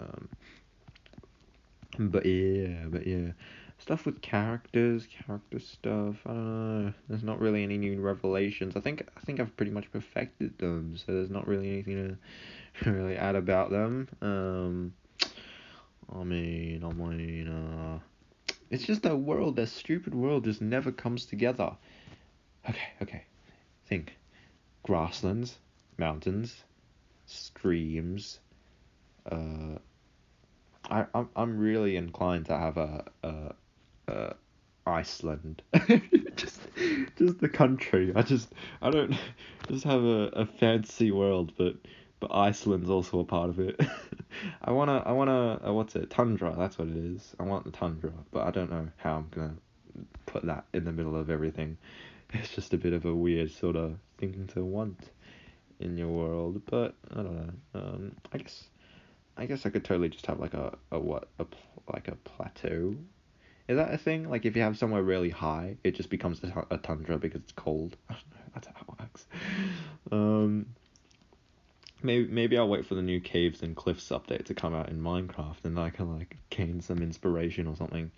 Speaker 1: But yeah, stuff with character stuff. I don't know. There's not really any new revelations. I think I've pretty much perfected them, so there's not really anything to really add about them. It's just that stupid world just never comes together. Okay. Think grasslands, mountains, streams. Uh, I'm really inclined to have a Iceland. just just the country. I don't just have a fancy world, but Iceland's also a part of it. I wanna what's it? Tundra, that's what it is. I want the tundra, but I don't know how I'm gonna put that in the middle of everything. It's just a bit of a weird sort of thing to want in your world, but I don't know. I guess I could totally just have like like a plateau. Is that a thing? Like if you have somewhere really high, it just becomes a tundra because it's cold. I don't know. That's how it works. Um, maybe I'll wait for the new caves and cliffs update to come out in Minecraft, and I can like gain some inspiration or something.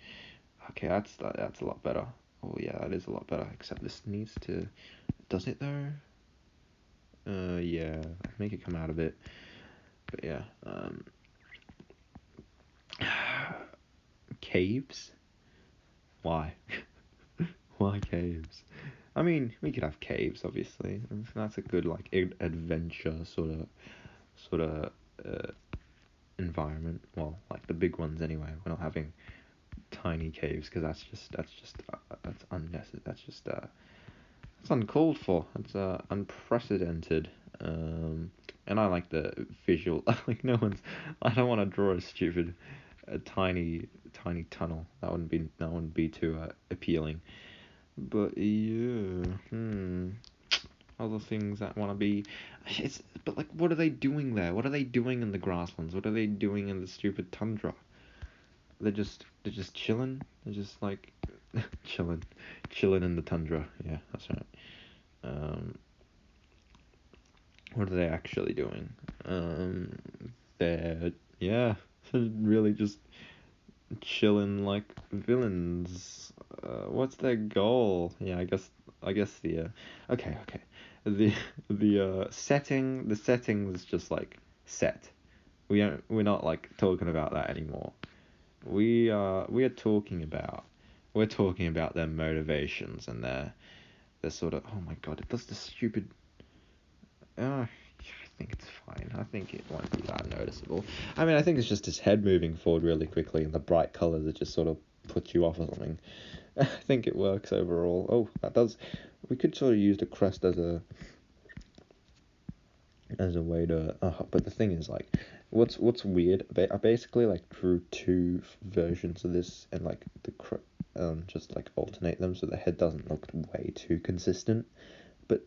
Speaker 1: Okay, that's a lot better. Oh yeah, that is a lot better. Except this needs to. Does it though? Yeah. Make it come out a bit. But yeah. Caves? Why? Why caves? I mean, we could have caves, obviously. And that's a good like adventure sort of uh, environment. Well, like the big ones anyway. We're not having tiny caves because that's unnecessary. That's uncalled for. That's unprecedented. And I like the visual. Like no one's. I don't want to draw a tiny tunnel. That wouldn't be too appealing. But yeah, other things that want to be, but like, what are they doing there? What are they doing in the grasslands? What are they doing in the stupid tundra? They're just chilling. They're just like chilling in the tundra. Yeah, that's right. Um, what are they actually doing? They're yeah, really just chilling like villains. What's their goal? Yeah, I guess okay. The the setting is just like set. We're not like talking about that anymore. We're talking about their motivations and their sort of, oh my god, it does this stupid. I think it's fine. I think it won't be that noticeable. I mean, I think it's just his head moving forward really quickly and the bright colors that just sort of put you off or something. I think it works overall. Oh, that does. We could sort of use the crest as a way to. But the thing is, like, what's weird? I basically like drew two versions of this and like just like alternate them so the head doesn't look way too consistent. But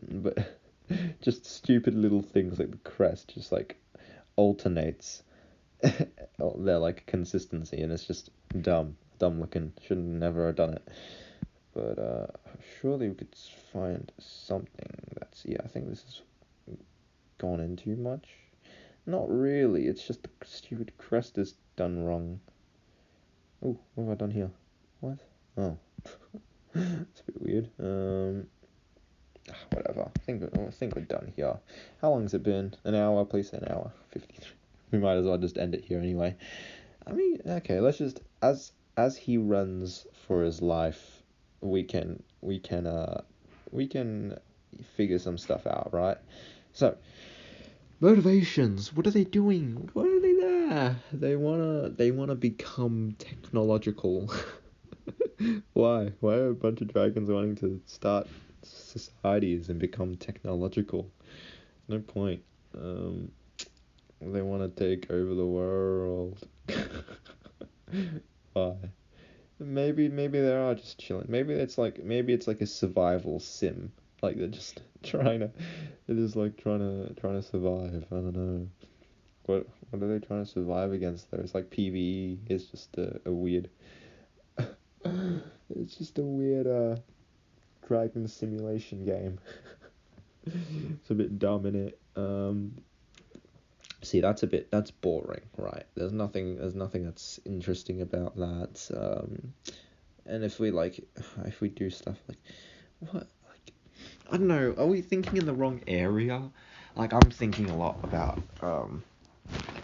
Speaker 1: just stupid little things like the crest just like alternates their like consistency, and it's just dumb looking. Should never have done it. But surely we could find something that's, yeah, I think this has gone in too much. Not really. It's just the stupid crest is done wrong. Oh, what have I done here? What? Oh, it's a bit weird. Whatever. I think we're done here. How long has it been? An hour? Please say an hour. 53. We might as well just end it here anyway. I mean, okay. Let's just as he runs for his life, we can figure some stuff out, right? So motivations. What are they doing? Why are they there? They wanna become technological. Why? Why are a bunch of dragons wanting to start societies and become technological? No point. They want to take over the world. Why? Maybe they are just chilling. Maybe it's like a survival sim. Like they're just they're just like trying to survive. I don't know. What are they trying to survive against though? It's like PvE is just a weird. It's just a weird dragon simulation game. It's a bit dumb in it. See, that's boring, right? There's nothing that's interesting about that. And if we do stuff like what, like, I don't know, are we thinking in the wrong area? Like, I'm thinking a lot about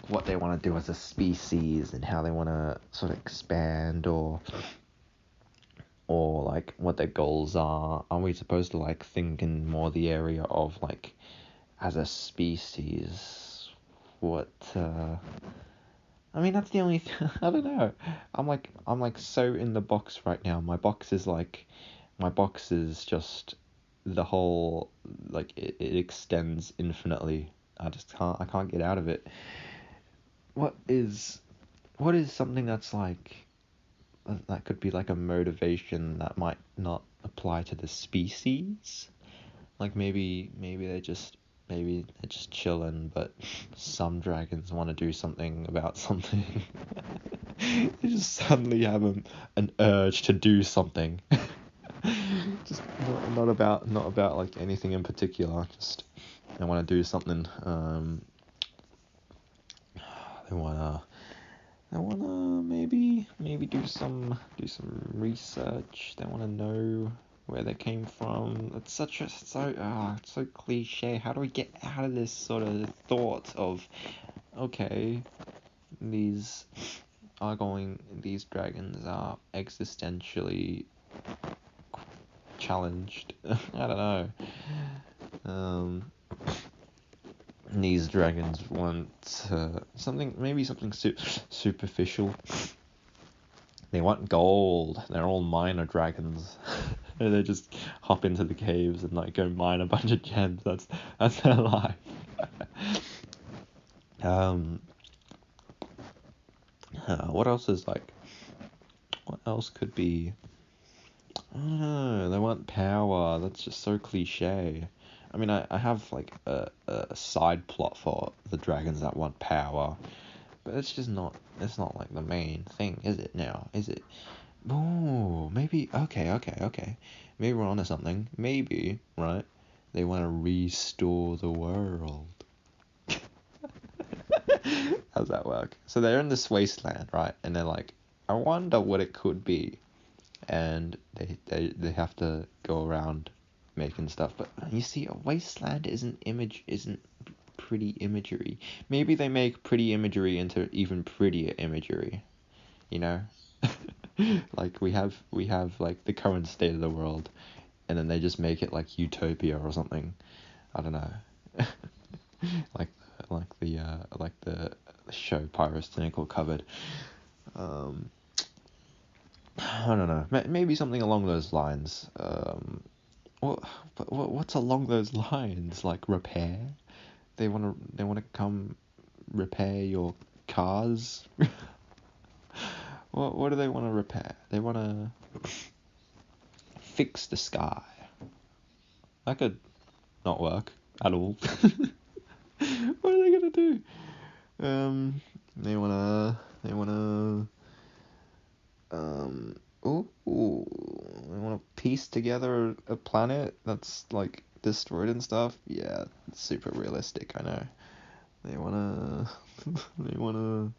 Speaker 1: what they want to do as a species and how they want to sort of expand or like what their goals are. Are we supposed to like think in more the area of like as a species what I mean that's the only I don't know. I'm like so in the box right now. My box is just the whole like it extends infinitely. I can't get out of it. What is what is something that's like that could be like a motivation that might not apply to the species? Like maybe they're just chilling, but some dragons want to do something about something. They just suddenly have an urge to do something. Just not about like anything in particular. Just they want to do something. They wanna maybe do some research. They wanna know where they came from. It's so cliche. How do we get out of this sort of thought of okay, these these dragons are existentially challenged. I don't know. These dragons want something superficial. They want gold. They're all miner dragons. They just hop into the caves and like go mine a bunch of gems. That's their life. um, what else is like? What else could be? I don't know. They want power. That's just so cliche. I mean, I have like a side plot for the dragons that want power, but it's not like the main thing, is it now? Is it? Oh, maybe. Okay. Maybe we're onto something. Maybe, right? They want to restore the world. How's that work? So they're in this wasteland, right? And they're like, I wonder what it could be. And they have to go around making stuff. But you see, a wasteland isn't pretty imagery. Maybe they make pretty imagery into even prettier imagery. You know? Like we have like the current state of the world, and then they just make it like utopia or something. I don't know. like like the show Pyrostenical covered. I don't know. Maybe something along those lines. What, what's along those lines? Like repair? They wanna come repair your cars. What do they want to repair? They want to fix the sky. That could not work at all. What are they gonna do? They wanna they wanna piece together a planet that's like destroyed and stuff. Yeah, it's super realistic. I know. They wanna they wanna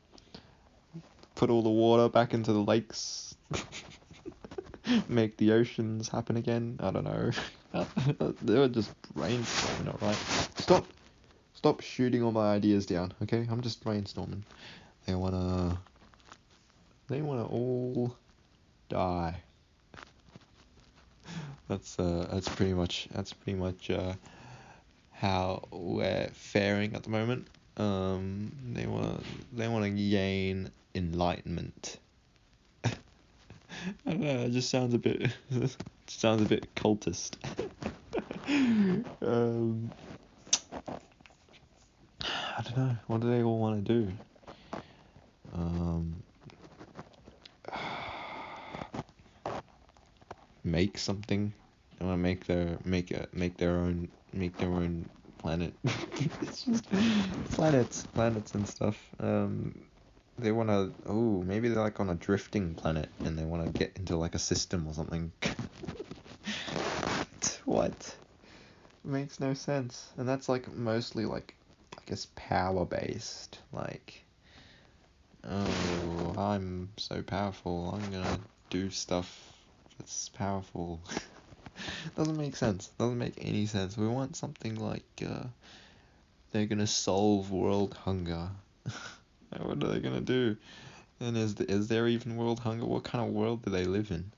Speaker 1: put all the water back into the lakes. Make the oceans happen again. I don't know. They were just brainstorming, alright? Stop shooting all my ideas down, okay? I'm just brainstorming. They wanna all die. That's pretty much how we're faring at the moment. They wanna gain enlightenment. I don't know. It just sounds a bit cultist. I don't know. What do they all want to do? make something. They want to make their own planet. It's just planets and stuff. They want to. Oh, maybe they're like on a drifting planet and they want to get into like a system or something. What? Makes no sense. And that's like mostly like, I guess, power based. Like, oh, I'm so powerful. I'm gonna do stuff that's powerful. Doesn't make sense. Doesn't make any sense. We want something like they're gonna solve world hunger. What are they gonna do? And is there even world hunger? What kind of world do they live in?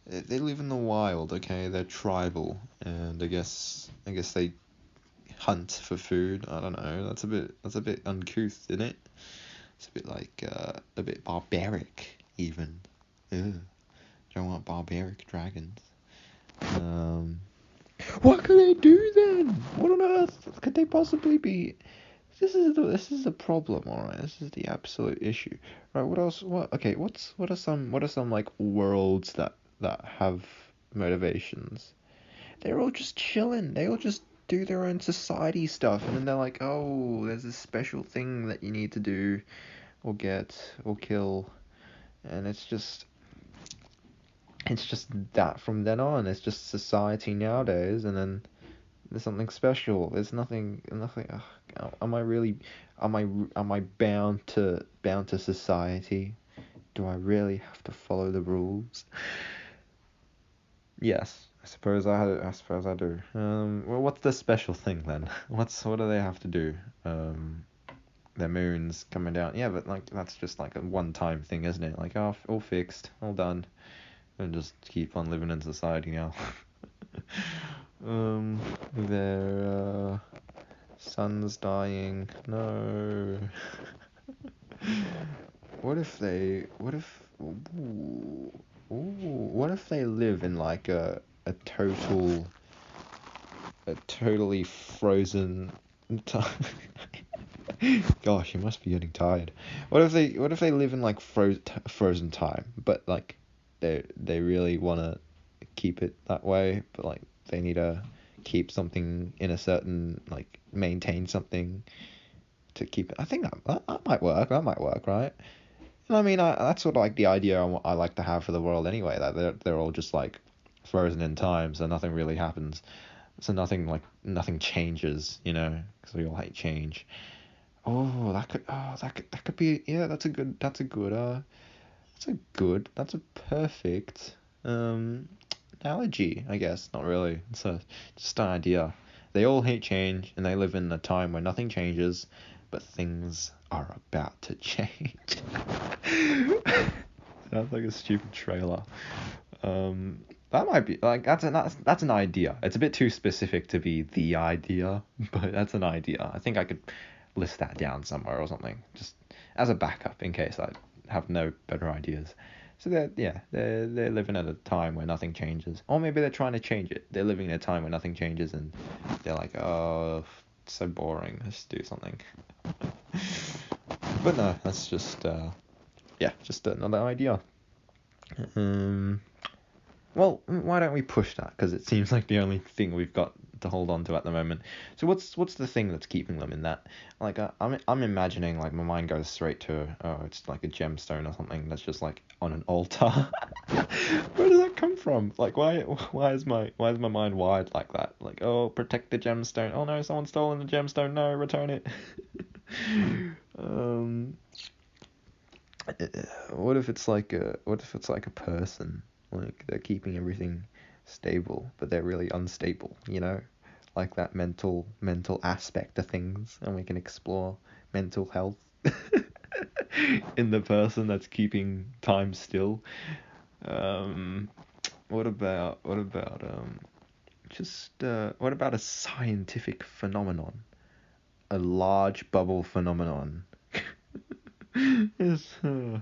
Speaker 1: They live in the wild, okay? They're tribal, and I guess they hunt for food. I don't know. That's a bit uncouth, isn't it? It's a bit like a bit barbaric even. Ugh. Don't want barbaric dragons. What could they do then? What on earth could they possibly be? This is a problem, alright. This is the absolute issue. Right, what else? Okay, what are some like worlds that have motivations? They're all just chilling. They all just do their own society stuff, and then they're like, oh, there's this special thing that you need to do, or get, or kill, and it's just that from then on. It's just society nowadays, and then there's something special. There's nothing. Ugh, am I bound to society? Do I really have to follow the rules? Yes, I suppose I do. Well, what's the special thing then? What do they have to do? Their moon's coming down. Yeah, but like that's just like a one-time thing, isn't it? Like, oh, all fixed, all done, and just keep on living in society now. Their sun's dying. No. What if they? What if? Ooh, what if they live in like a total, a totally frozen time? Gosh, you must be getting tired. What if they live in like frozen time, but like they really wanna keep it that way, but like they need to keep something in a certain, like, maintain something to keep it. I think that might work. That might work, right? And I mean, that's sort of like the idea I like to have for the world anyway. That they're all just like frozen in time, so nothing really happens. So nothing changes, because we all hate change. That could be, yeah. That's a perfect analogy, I guess. Not really. It's just an idea. They all hate change, and they live in a time where nothing changes, but things are about to change. Sounds like a stupid trailer. That might be like that's an idea. It's a bit too specific to be the idea, but that's an idea. I think I could list that down somewhere or something, just as a backup in case I have no better ideas. So they're living at a time where nothing changes, or maybe they're trying to change it. They're living in a time where nothing changes, and they're like, oh, it's so boring. Let's do something. But no, that's just just another idea. Well, why don't we push that? Because it seems like the only thing we've got to hold on to at the moment. So what's the thing that's keeping them in that? Like I'm imagining, like, my mind goes straight to, oh, it's like a gemstone or something that's just like on an altar. Where does that come from? Like, why is my mind wired like that? Like, oh, protect the gemstone. Oh no, someone's stolen the gemstone. No, return it. um, what if it's like a person? Like, they're keeping everything stable, but they're really unstable, Like that mental aspect of things, and we can explore mental health in the person that's keeping time still. What about a scientific phenomenon? A large bubble phenomenon. It's I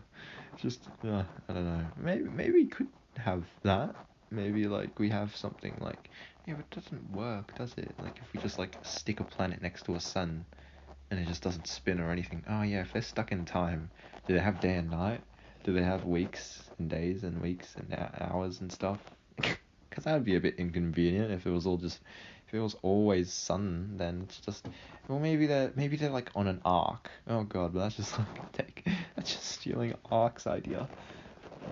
Speaker 1: don't know. Maybe we could have that. Maybe like we have something like, yeah, but it doesn't work, does it? Like, if we just like stick a planet next to a sun and it just doesn't spin or anything. Oh yeah, if they're stuck in time, do they have day and night? Do they have weeks and days and weeks and hours and stuff? Because because that would be a bit inconvenient if it was all just if it was always sun. Then it's just well maybe they're like on an arc. Oh god, but that's just like that's just stealing Ark's idea.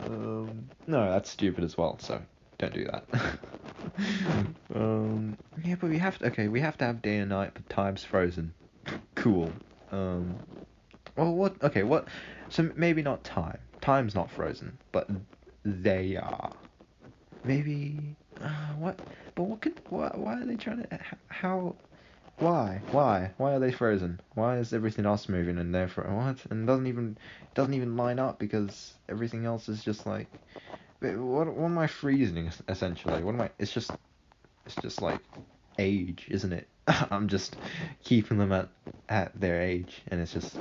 Speaker 1: No, that's stupid as well. So don't do that. Yeah, but we have to have day and night, but time's frozen. Cool. Well, what? Okay, what? So maybe not time. Time's not frozen, but they are. Maybe. What? But what could? Why are they trying to? How? Why? Why are they frozen? Why is everything else moving and they're what? And doesn't even line up because everything else is just like. What am I freezing essentially? What am I? It's just like age, isn't it? I'm just keeping them at their age, and it's just.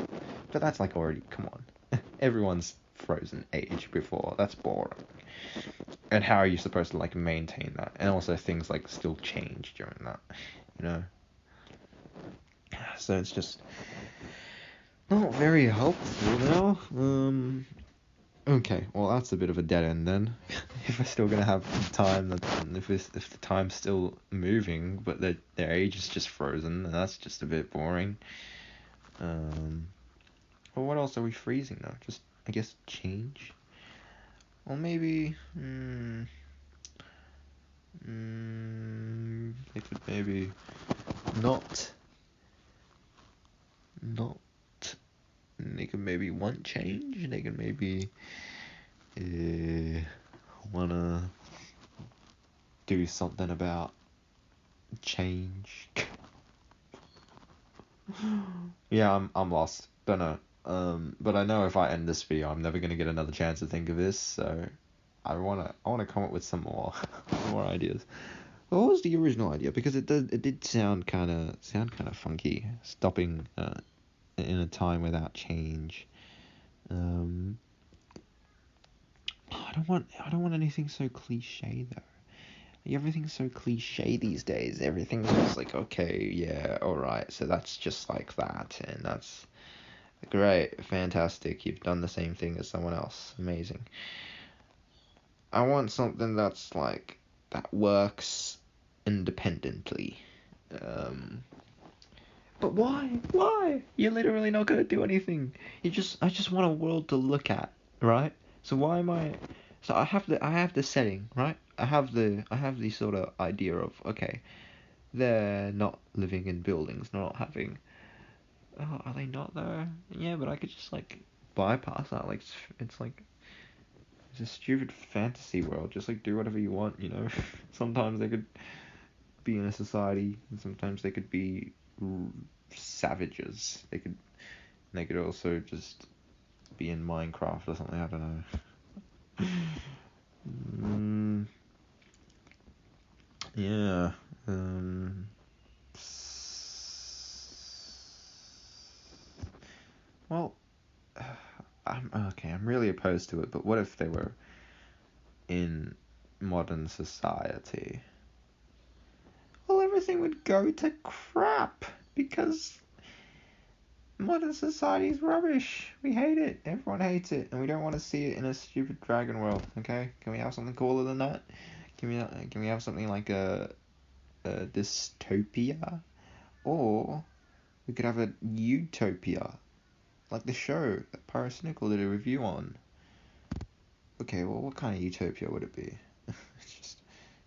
Speaker 1: But that's like already. Come on, everyone's frozen age before. That's boring. And how are you supposed to like maintain that? And also things like still change during that, you know. So it's just not very helpful now. Okay, well that's a bit of a dead end then. If we're still gonna have time, if the time's still moving, but their age is just frozen, then that's just a bit boring. Well, what else are we freezing though? Just I guess change. Well, maybe. They could maybe not. They could maybe want change. They could maybe wanna do something about change. Yeah, I'm lost. Don't know. But I know if I end this video, I'm never gonna get another chance to think of this. So I wanna come up with some more more ideas. What was the original idea? Because it did sound kind of funky. Stopping in a time without change. I don't want anything so cliche though. Like, everything's so cliche these days. Everything's just like, okay, yeah, alright, so that's just like that, and that's great, fantastic, you've done the same thing as someone else. Amazing. I want something that's like that works independently. But why? Why? You're literally not gonna do anything. I just want a world to look at, right? So why am I? So I have the setting, right? I have the sort of idea of okay, they're not living in buildings, not having. Oh, are they not though? Yeah, but I could just like bypass that. Like it's like it's a stupid fantasy world. Just like do whatever you want, you know. Sometimes they could be in a society, and sometimes they could be savages. They could also just be in Minecraft or something. I don't know. Yeah. Well, I'm really opposed to it. But what if they were in modern society? Well, everything would go to crap because modern society is rubbish. We hate it. Everyone hates it, and we don't want to see it in a stupid dragon world. Okay, can we have something cooler than that? Can we have something like a dystopia, or we could have a utopia, like the show that Pyrocynical did a review on. Okay, well, what kind of utopia would it be?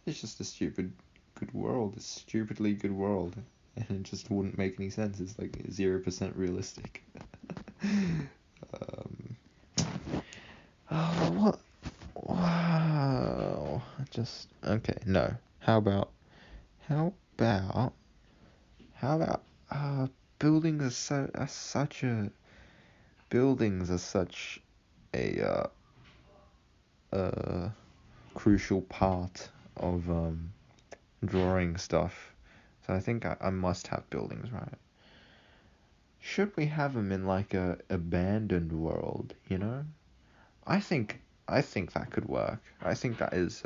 Speaker 1: It's just a stupid good world. A stupidly good world, and it just wouldn't make any sense. It's like 0% realistic. Oh, what? Wow. Just okay. No. How about how about buildings are such a buildings are such a crucial part of drawing stuff. So I think I must have buildings, right? Should we have them in like a abandoned world, you know? I think that could work. I think that is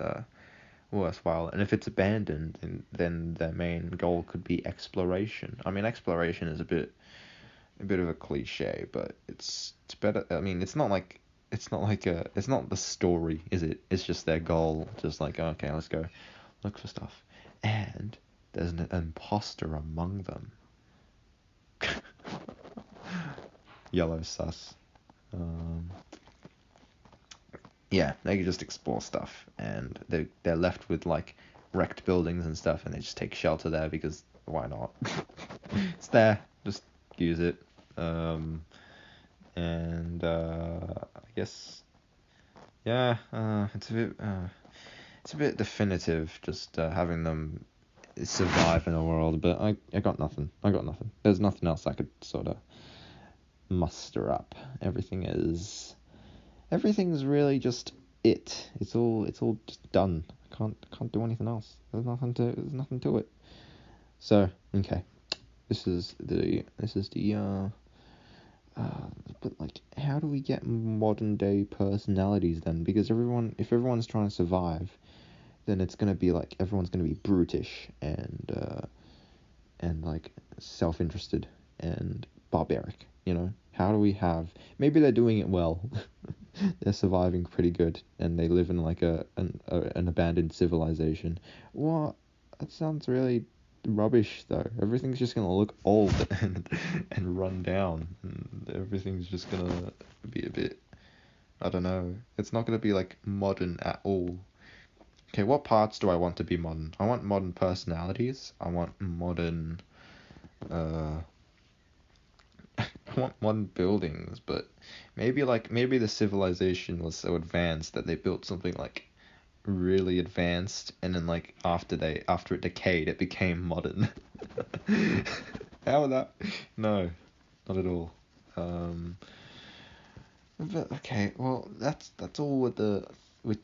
Speaker 1: worthwhile. And if it's abandoned, then their main goal could be exploration. I mean, exploration is a bit of a cliche, but it's better. I mean, it's not the story, is it? It's just their goal. Just like okay, look for stuff, and there's an imposter among them. Yellow sus. Yeah, they can just explore stuff, and they're left with like wrecked buildings and stuff, and they just take shelter there because why not? It's there, just use it. And I guess yeah, it's a bit definitive just having them survive in a world, but I got nothing. There's nothing else I could sort of muster up. Everything's really just it. It's all just done. I can't do anything else. There's nothing to it. So okay, this is the but like, how do we get modern day personalities then? Because if everyone's trying to survive, then it's gonna be like everyone's gonna be brutish and like self-interested and barbaric. How do we have? Maybe they're doing it well. They're surviving pretty good, and they live in like an abandoned civilization. What? That sounds really rubbish though. Everything's just gonna look old and run down, and everything's just gonna be a bit, I don't know. It's not gonna be like modern at all. Okay, what parts do I want to be modern? I want modern personalities. I want modern I want modern buildings, but maybe the civilization was so advanced that they built something like really advanced, and then like after it decayed, it became modern. How would that? No, not at all. But okay, well that's all with the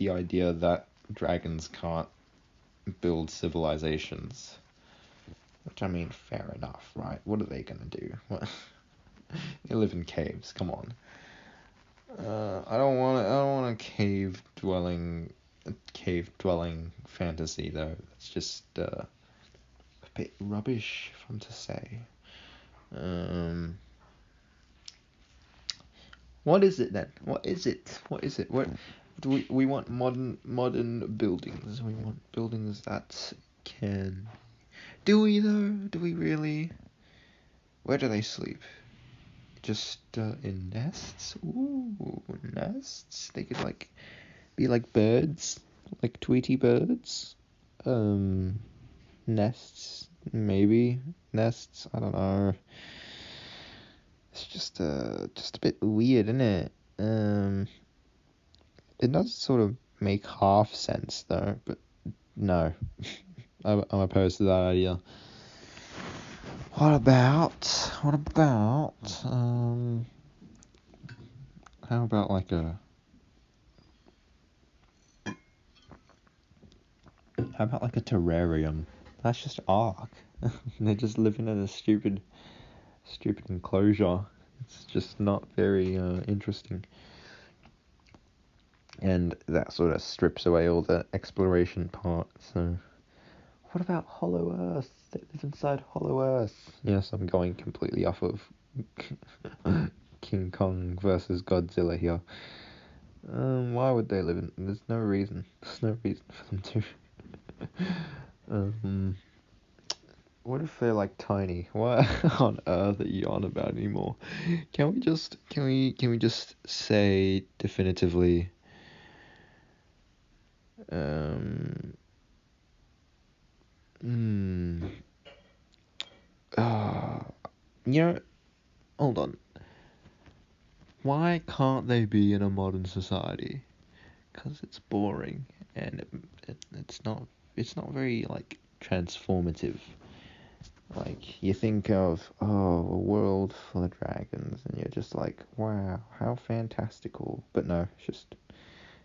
Speaker 1: idea that dragons can't build civilizations. Which, I mean, fair enough, right? What are they gonna do? What? They live in caves. Come on. I don't want a cave dwelling fantasy though. It's just a bit rubbish if I'm to say. What is it then? What is it? What do we want? Modern buildings. We want buildings that can. Do we though? Do we really? Where do they sleep? Just in nests? Ooh, nests. They could like be like birds, like Tweety birds. Nests, maybe nests. I don't know. It's just a bit weird, isn't it? It does sort of make half sense though, but no, I'm opposed to that idea. What about how about like a terrarium? That's just ark. They're just living in a stupid enclosure. It's just not very interesting. And that sort of strips away all the exploration part. So what about Hollow Earth? They live inside Hollow Earth. Yes, I'm going completely off of King Kong versus Godzilla here. Why would they live in? There's no reason. There's no reason for them to. What if they're like tiny? What on earth are you on about anymore? Can we just say definitively? Hmm. Hold on. Why can't they be in a modern society? Because it's boring and it's not very like transformative. Like you think of a world full of dragons and you're just like, wow, how fantastical. But no, it's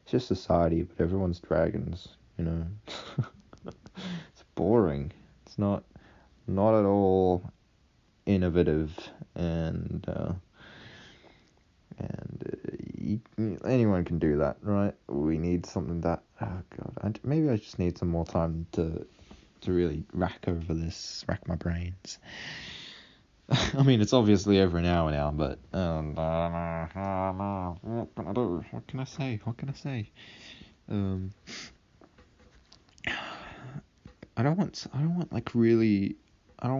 Speaker 1: just society, but everyone's dragons, It's boring. It's not at all innovative, and anyone can do that, right? We need something that, oh god, maybe I just need some more time to really rack my brains. I mean, it's obviously over an hour now, but what can I do? What can I say? I don't want I don't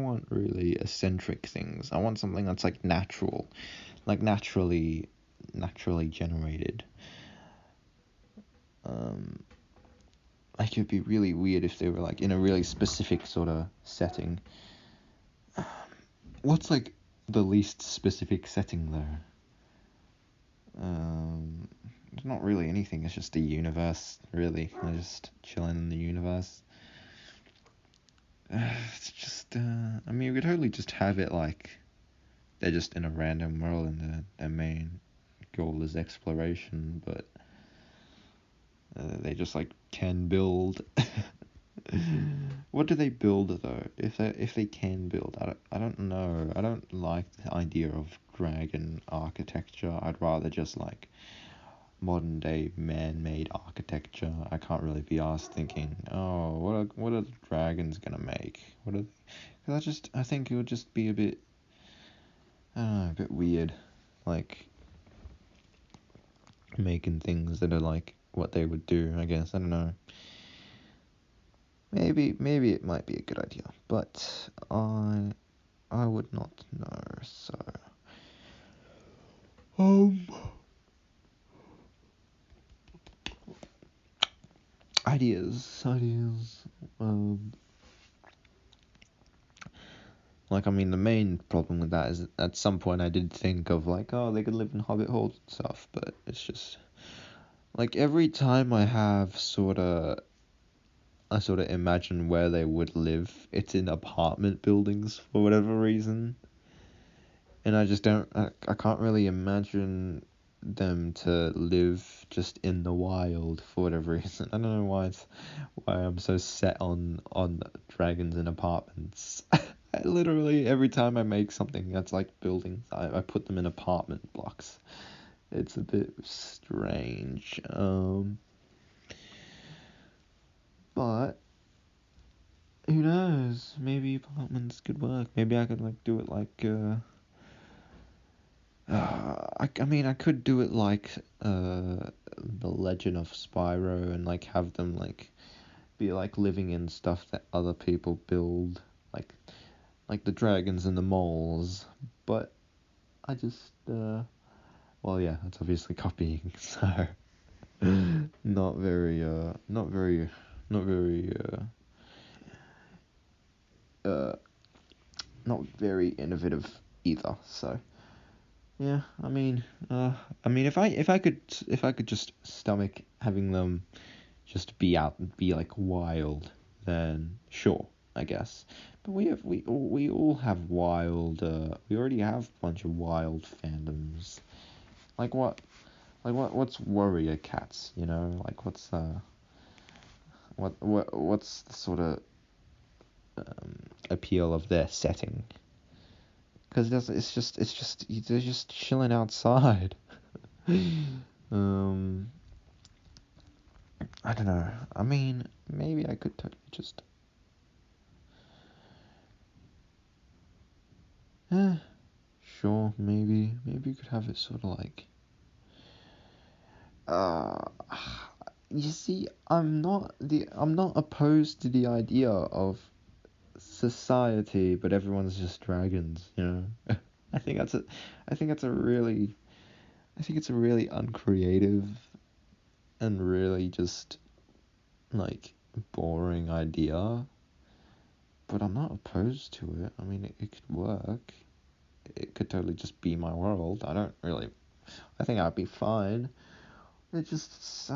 Speaker 1: want really eccentric things. I want something that's like natural, like naturally generated. Um, like it'd be really weird if they were like in a really specific sort of setting. What's like the least specific setting there? There's not really anything. It's just the universe, really. They're just chilling in the universe. It's just, I mean, we could totally just have it like they're just in a random world and their main goal is exploration, but they just like can build. What do they build though? If they can build, I don't know. I don't like the idea of dragon architecture. I'd rather just like modern day man-made architecture. I can't really be asked thinking, oh, what are the dragons gonna make? What are? Because I think it would just be a bit, I don't know, a bit weird, like making things that are like what they would do. I guess I don't know. Maybe it might be a good idea, but I would not know. So um ideas. Um, like I mean, the main problem with that is at some point I did think of like, oh, they could live in hobbit holes and stuff, but it's just like every time I sort of imagine where they would live, it's in apartment buildings for whatever reason. And I just don't, I can't really imagine them to live just in the wild for whatever reason. I don't know why I'm so set on dragons in apartments. Literally every time I make something that's like buildings, I put them in apartment blocks. It's a bit strange. But who knows? Maybe apartments could work. Maybe I could like do it like I mean, I could do it like the Legend of Spyro and like have them like be like living in stuff that other people build, like the dragons and the moles. But I just well, yeah, that's obviously copying, so not very not very uh not very innovative either. So yeah, I mean, if I could just stomach having them just be out and be like wild, then sure, I guess. But we all have wild. We already have a bunch of wild fandoms. Like what? What's Warrior Cats? You know, like what's the sort of appeal of their setting? Because it's just they're just chilling outside. um, I don't know. I mean, maybe I could totally just. Eh, sure, maybe you could have it sort of like. Uh, you see, I'm not opposed to the idea of society, but everyone's just dragons, you know. I think that's a, I think that's a really, I think it's a really uncreative and really just like boring idea. But I'm not opposed to it. I mean, it could work. It could totally just be my world. I don't really. I think I'd be fine. It just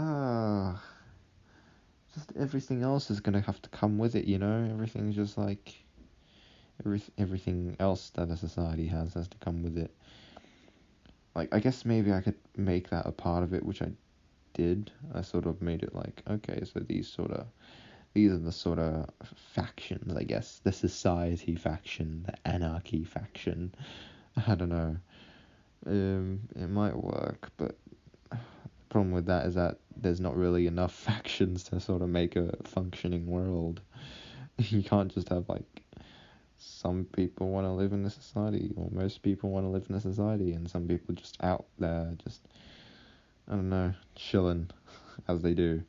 Speaker 1: everything else is gonna have to come with it, you know. Everything's just like everything else that a society has to come with it. Like I guess maybe I could make that a part of it, which I did. I sort of made it like, okay, so these are the sort of factions, I guess. The society faction, the anarchy faction. I don't know. It might work, but the problem with that is that there's not really enough factions to sort of make a functioning world. You can't just have like some people want to live in the society, or most people want to live in the society, and some people just out there, just I don't know, chilling as they do.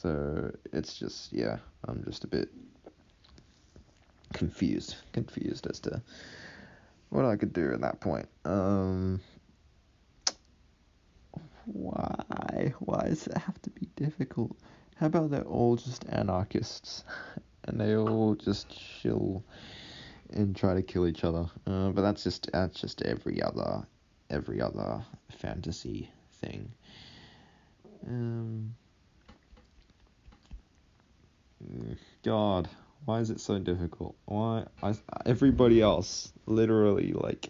Speaker 1: So it's just, yeah, I'm just a bit confused as to what I could do at that point. Why does it have to be difficult? How about they're all just anarchists and they all just chill and try to kill each other? But that's just every other fantasy thing. God, why is it so difficult? Everybody else, literally, like,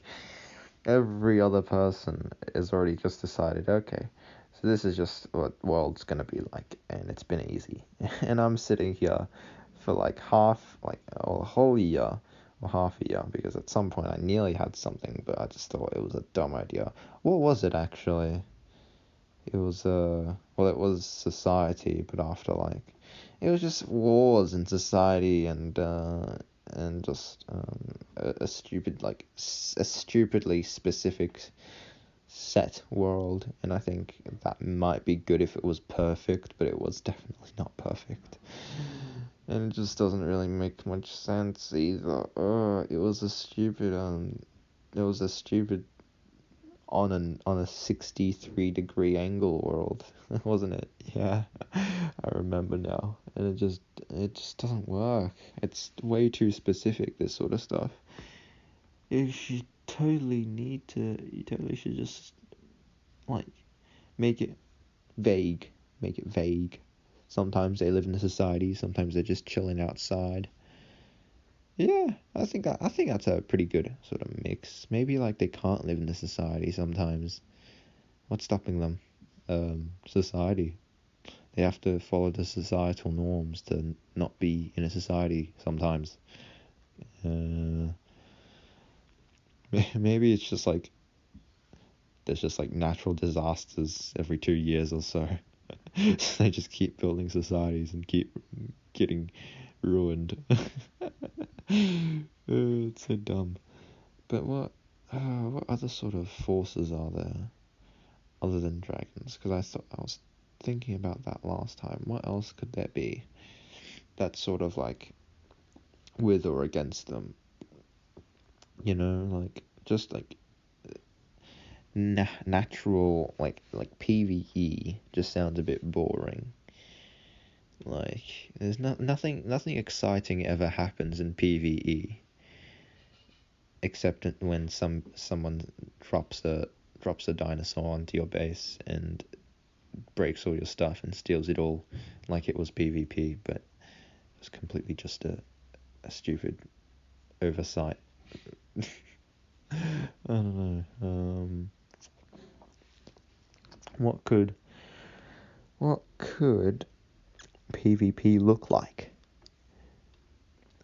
Speaker 1: every other person has already just decided, okay, so this is just what the world's gonna be like, and it's been easy. And I'm sitting here for like a whole year, or half a year, because at some point I nearly had something, but I just thought it was a dumb idea. What was it actually? It was, well, it was society, but after, like, it was just wars in society and just a stupid, like, a stupidly specific set world. And I think that might be good if it was perfect, but it was definitely not perfect. And it just doesn't really make much sense either. It was a stupid, on a 63-degree angle world, wasn't it? Yeah, I remember now. And it just doesn't work. It's way too specific, this sort of stuff. You totally should just, like, make it vague. Make it vague. Sometimes they live in a society, sometimes they're just chilling outside. Yeah, I think that's a pretty good sort of mix. Maybe, like, they can't live in the society sometimes. What's stopping them? Society. They have to follow the societal norms to not be in a society sometimes. Maybe it's just like there's just like natural disasters every 2 years or so. So they just keep building societies and keep getting ruined. It's so dumb. But what other sort of forces are there other than dragons? Because I was thinking about that last time. What else could there be that's sort of like with or against them? You know, like just like natural, like PvE just sounds a bit boring. Like there's nothing exciting ever happens in PvE except when someone drops a dinosaur onto your base and breaks all your stuff and steals it all, like it was PvP, but it was completely just a stupid oversight. I don't know. What could PvP look like?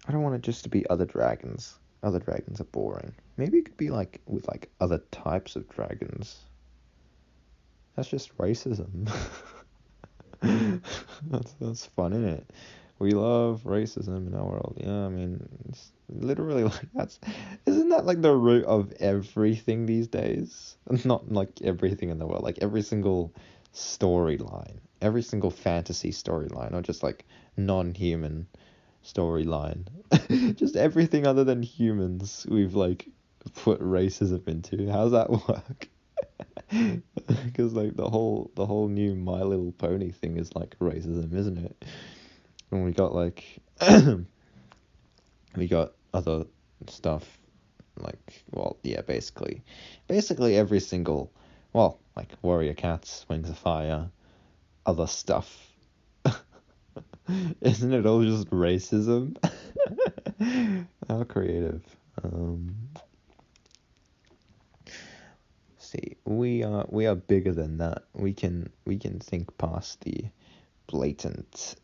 Speaker 1: I don't want it just to be other dragons. Other dragons are boring. Maybe it could be like with like other types of dragons. That's just racism. That's fun, isn't it? We love racism in our world. Yeah, I mean, it's literally like isn't that like the root of everything these days? Not like everything in the world, like every single storyline, every single fantasy storyline, or just like non-human storyline. Just everything other than humans we've like put racism into. How's that work? Because like the whole new My Little Pony thing is like racism, isn't it? And we got like we got other stuff like, well, yeah, basically every single, well, like Warrior Cats, Wings of Fire, other stuff. Isn't it all just racism? How creative. See, we are bigger than that. We can think past the blatant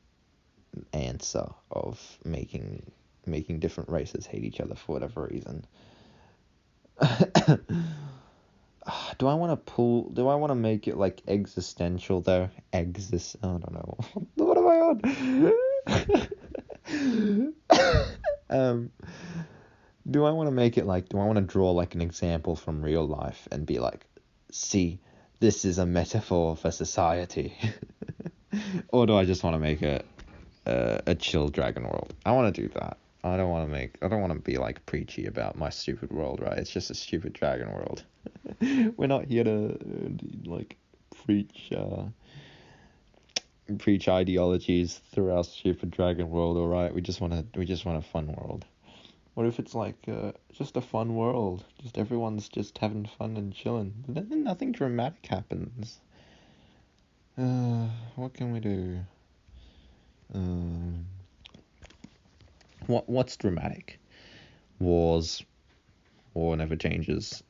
Speaker 1: answer of making different races hate each other for whatever reason. Do I want to make it like existential though? I don't know. What am I on? Do I want to make it like, do I want to draw like an example from real life and be like, see, this is a metaphor for society? Or do I just want to make a chill Dragon World? I want to do that. I don't want to be like preachy about my stupid world, right? It's just a stupid Dragon World. We're not here to like preach preach ideologies through our stupid Dragon World, all right? We just want a fun world. What if it's like just a fun world? Just everyone's just having fun and chilling. Then nothing dramatic happens. What can we do? Um, what's dramatic? Wars. War never changes.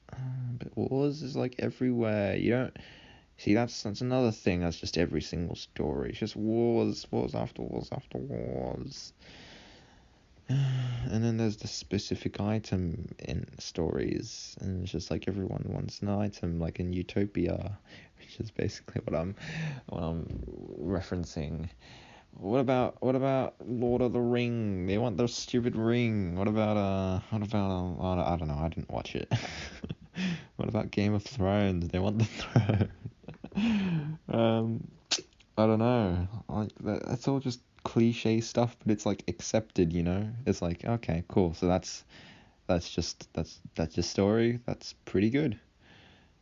Speaker 1: But wars is like everywhere. You don't see that's another thing. That's just every single story. It's just wars, wars after wars after wars. And then there's the specific item in stories, and it's just like everyone wants an item, like in Utopia, which is basically what I'm referencing. What about Lord of the Ring? They want their stupid ring. I don't know. I didn't watch it. What about Game of Thrones? They want the throne. I don't know. Like that's all just cliche stuff, but it's like accepted, you know? It's like, okay, cool. So that's just story. That's pretty good.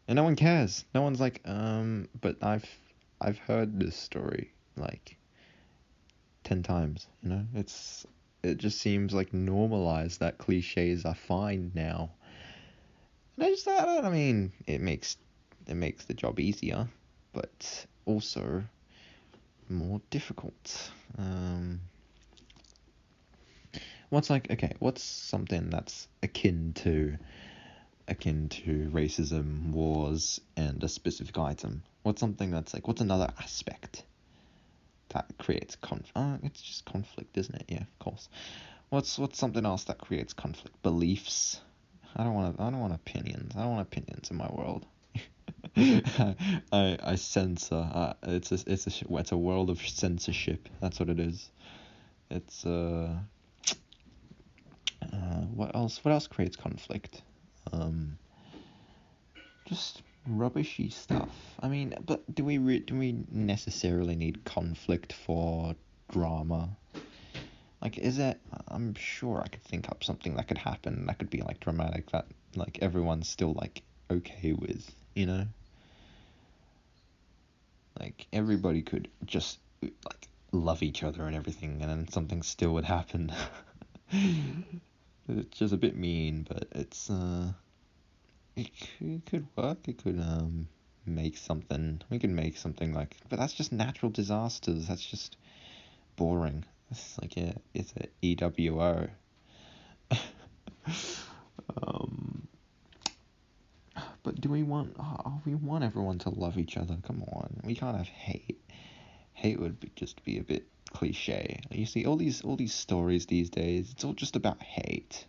Speaker 1: And no one cares. No one's like, but I've heard this story like 10 times, you know? It just seems like normalized that cliches are fine now. And I mean, it makes the job easier, but also more difficult. What's something that's akin to racism, wars, and a specific item? What's something that's like, what's another aspect that creates it's just conflict, isn't it? Yeah, of course. What's something else that creates conflict? Beliefs. I don't want opinions. I don't want opinions in my world. I censor. It's a world of censorship. That's what it is. It's what else creates conflict? Um, just rubbishy stuff. I mean, but do we necessarily need conflict for drama? Like, is it? I'm sure I could think up something that could happen that could be like dramatic that like everyone's still like okay with, you know? Like everybody could just like love each other and everything, and then something still would happen. It's just a bit mean, but it could work. It could make something. We could make something like, but that's just natural disasters. That's just boring. It's like it's a EWO. um, but do we want? Oh, we want everyone to love each other. Come on, we can't have hate. Hate would just be a bit cliche. You see, all these stories these days, it's all just about hate,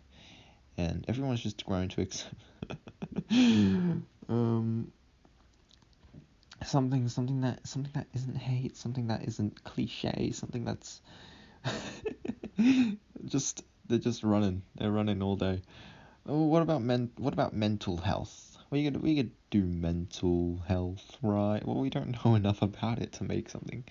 Speaker 1: and everyone's just grown to accept. um, something that isn't hate, something that isn't cliche, something that's just they're running. They're running all day. Oh, what about mental health? We could do mental health, right? Well, we don't know enough about it to make something.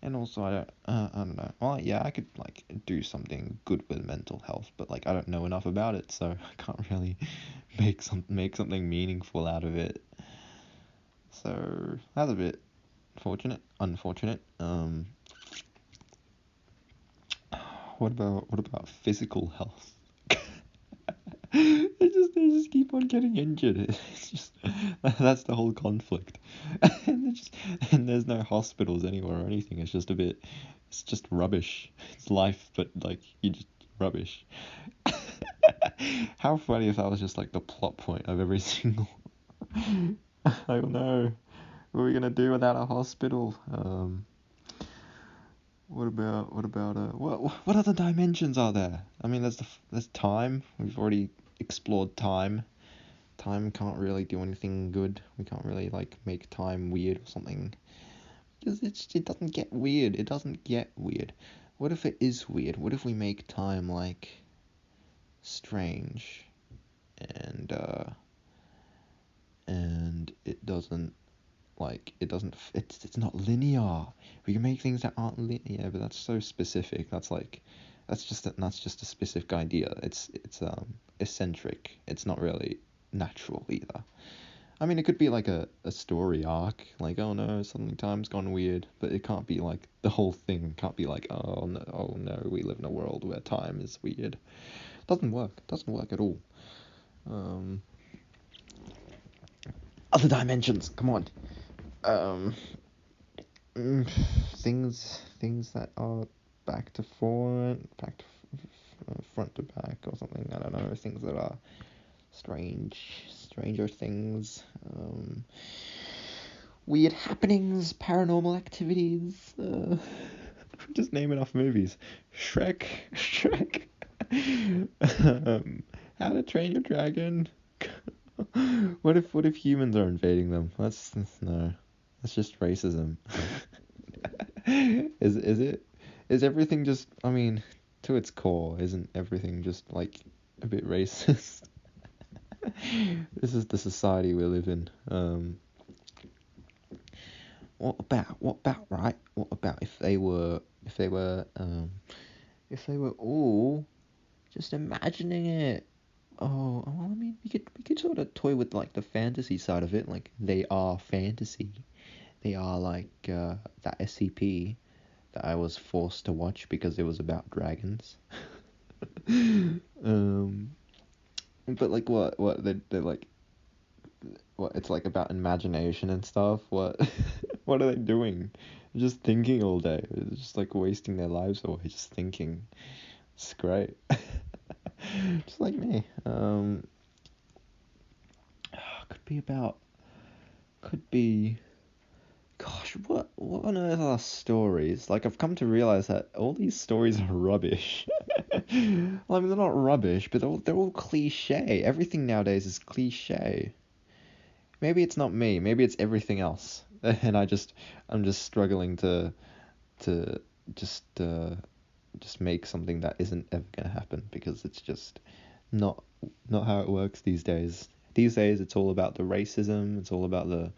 Speaker 1: And also I don't know. Well, yeah, I could like do something good with mental health, but like I don't know enough about it, so I can't really make something meaningful out of it. So that's a bit unfortunate. What about physical health? They just keep on getting injured. It's just that's the whole conflict. And there's no hospitals anywhere or anything. It's just rubbish. It's life, but like you just rubbish. How funny if that was just like the plot point of every single. I don't know. What are we gonna do without a hospital? What other dimensions are there? I mean, there's time. We've already explored time. Time can't really do anything good. We can't really like make time weird or something. Because it doesn't get weird. It doesn't get weird. What if it is weird? What if we make time like strange and it doesn't like it doesn't. It's not linear. We can make things that aren't linear, but that's so specific. That's just a specific idea. It's eccentric. It's not really natural either. I mean, it could be like a story arc, like, oh no, suddenly time's gone weird, but it can't be like the whole thing can't be like, oh no, we live in a world where time is weird. Doesn't work at all. Um, Other dimensions, come on. Um, things that are back to front, front to back or something. I don't know. Things that are stranger things. Weird happenings, paranormal activities. Just naming off movies. Shrek. How to Train Your Dragon. What if humans are invading them? No. That's just racism. Is it? Is everything just? I mean, to its core, isn't everything just like a bit racist? This is the society we live in. What about right? What about if they were all just imagining it? Oh, well, I mean, we could sort of toy with like the fantasy side of it, like they are fantasy. They are like that SCP that I was forced to watch because it was about dragons. um, but like what they like what it's like about imagination and stuff. What what are they doing? Just thinking all day. It's just like wasting their lives away just thinking. It's great. Just like me. Could be about. Could be. Gosh, what on earth are stories? Like, I've come to realize that all these stories are rubbish. Well, I mean, they're not rubbish, but they're all cliche. Everything nowadays is cliche. Maybe it's not me. Maybe it's everything else, and I'm just struggling to just just make something that isn't ever gonna happen because it's just not not how it works these days. These days, it's all about the racism. It's all about the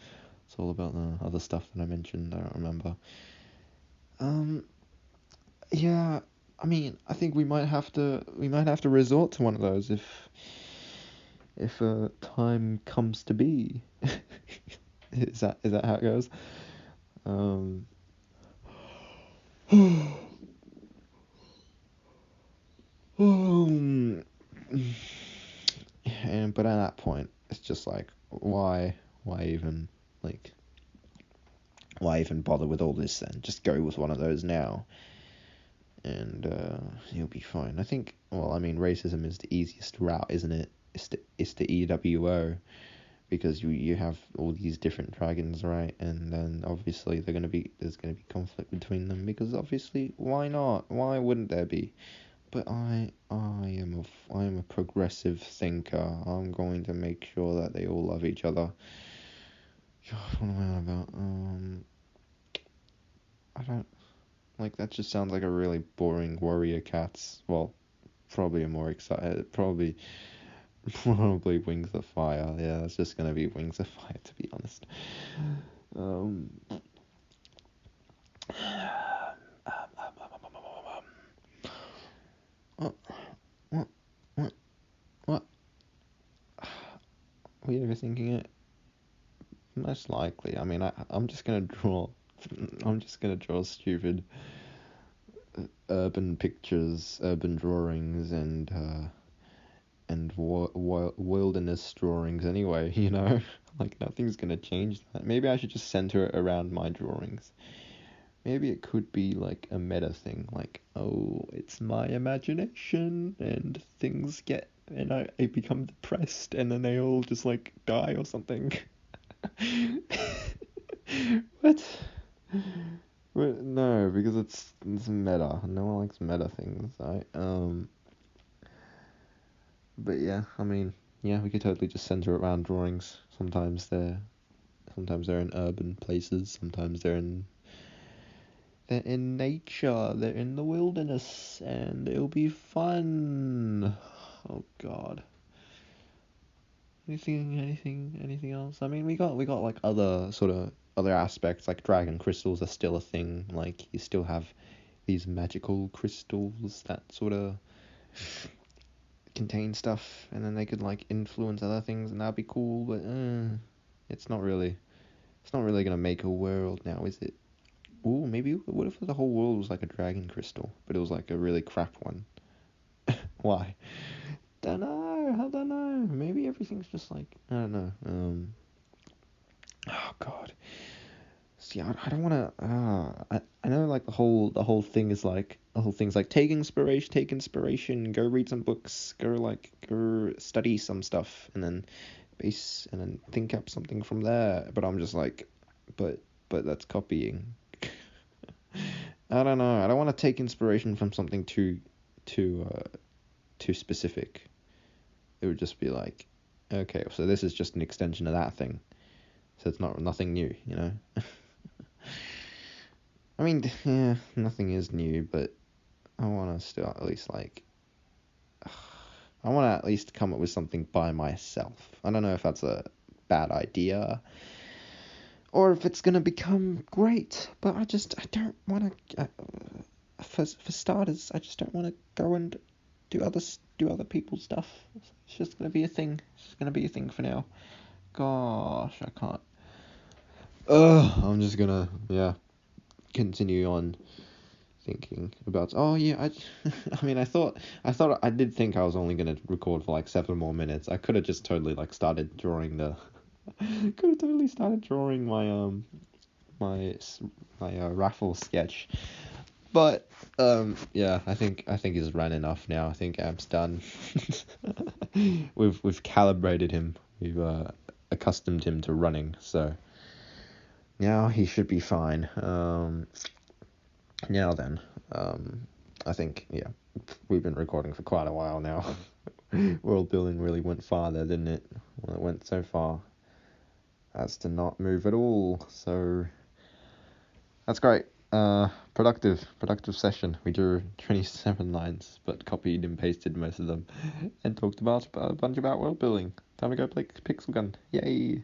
Speaker 1: other stuff that I mentioned. I don't remember. Um, yeah. I mean, I think we might have to resort to one of those if time comes to be. Is that how it goes? Um, um, and but at that point, it's just like, why even like, why even bother with all this then? Just go with one of those now, and you'll be fine. I think. Well, I mean, racism is the easiest route, isn't it? It's the EWO because you have all these different dragons, right? And then obviously there's gonna be conflict between them because obviously why not? Why wouldn't there be? But I am a progressive thinker. I'm going to make sure that they all love each other. God, what am I on about? I don't like that. Just sounds like a really boring Warrior Cats. Well, probably a more excited. Probably Wings of Fire. Yeah, it's just gonna be Wings of Fire to be honest. Um. What? What? What? What? Were you overthinking it? Most likely. I mean, I'm just gonna draw. I'm just gonna draw stupid urban pictures, urban drawings, and wilderness drawings anyway. You know, like nothing's gonna change that. Maybe I should just center it around my drawings. Maybe it could be like a meta thing, like, oh, it's my imagination, and things get, and I become depressed, and then they all just like die or something. What? No, because it's meta. No one likes meta things, right? But yeah, I mean, yeah, we could totally just center it around drawings. Sometimes they're in urban places. Sometimes they're in nature. They're in the wilderness, and it'll be fun. Oh God. Anything else? I mean, we got like other sort of other aspects, like dragon crystals are still a thing. Like you still have these magical crystals that sort of contain stuff, and then they could like influence other things, and that'd be cool. But it's not really, it's not really gonna make a world now, is it? Ooh, maybe what if the whole world was like a dragon crystal, but it was like a really crap one? Why? Don't know. I don't know. Maybe everything's just like I don't know. Oh God. See, I don't want to. I know like the whole thing is like the whole thing's like take inspiration, go read some books, go study some stuff, and then think up something from there. But I'm just like, but that's copying. I don't know. I don't want to take inspiration from something too too specific. It would just be like, okay, so this is just an extension of that thing. So it's nothing new, you know? I mean, yeah, nothing is new, but I want to still at least like, I want to at least come up with something by myself. I don't know if that's a bad idea or if it's gonna become great, but I don't want to. For starters, I just don't want to go and do other people's stuff. It's just gonna be a thing. It's just gonna be a thing for now. Gosh, I can't. I'm just gonna continue on thinking about. Oh yeah, I mean, I did think I was only gonna record for like 7 more minutes. I could have just totally like started drawing my raffle sketch. But yeah, I think he's ran enough now. I think Amp's done. We've calibrated him. We've accustomed him to running, so now he should be fine. Now then, I think we've been recording for quite a while now. World building really went farther, didn't it? Well, it went so far as to not move at all. So that's great. Productive session. We drew 27 lines, but copied and pasted most of them, and talked about a bunch about world building. Time to go play Pixel Gun. Yay!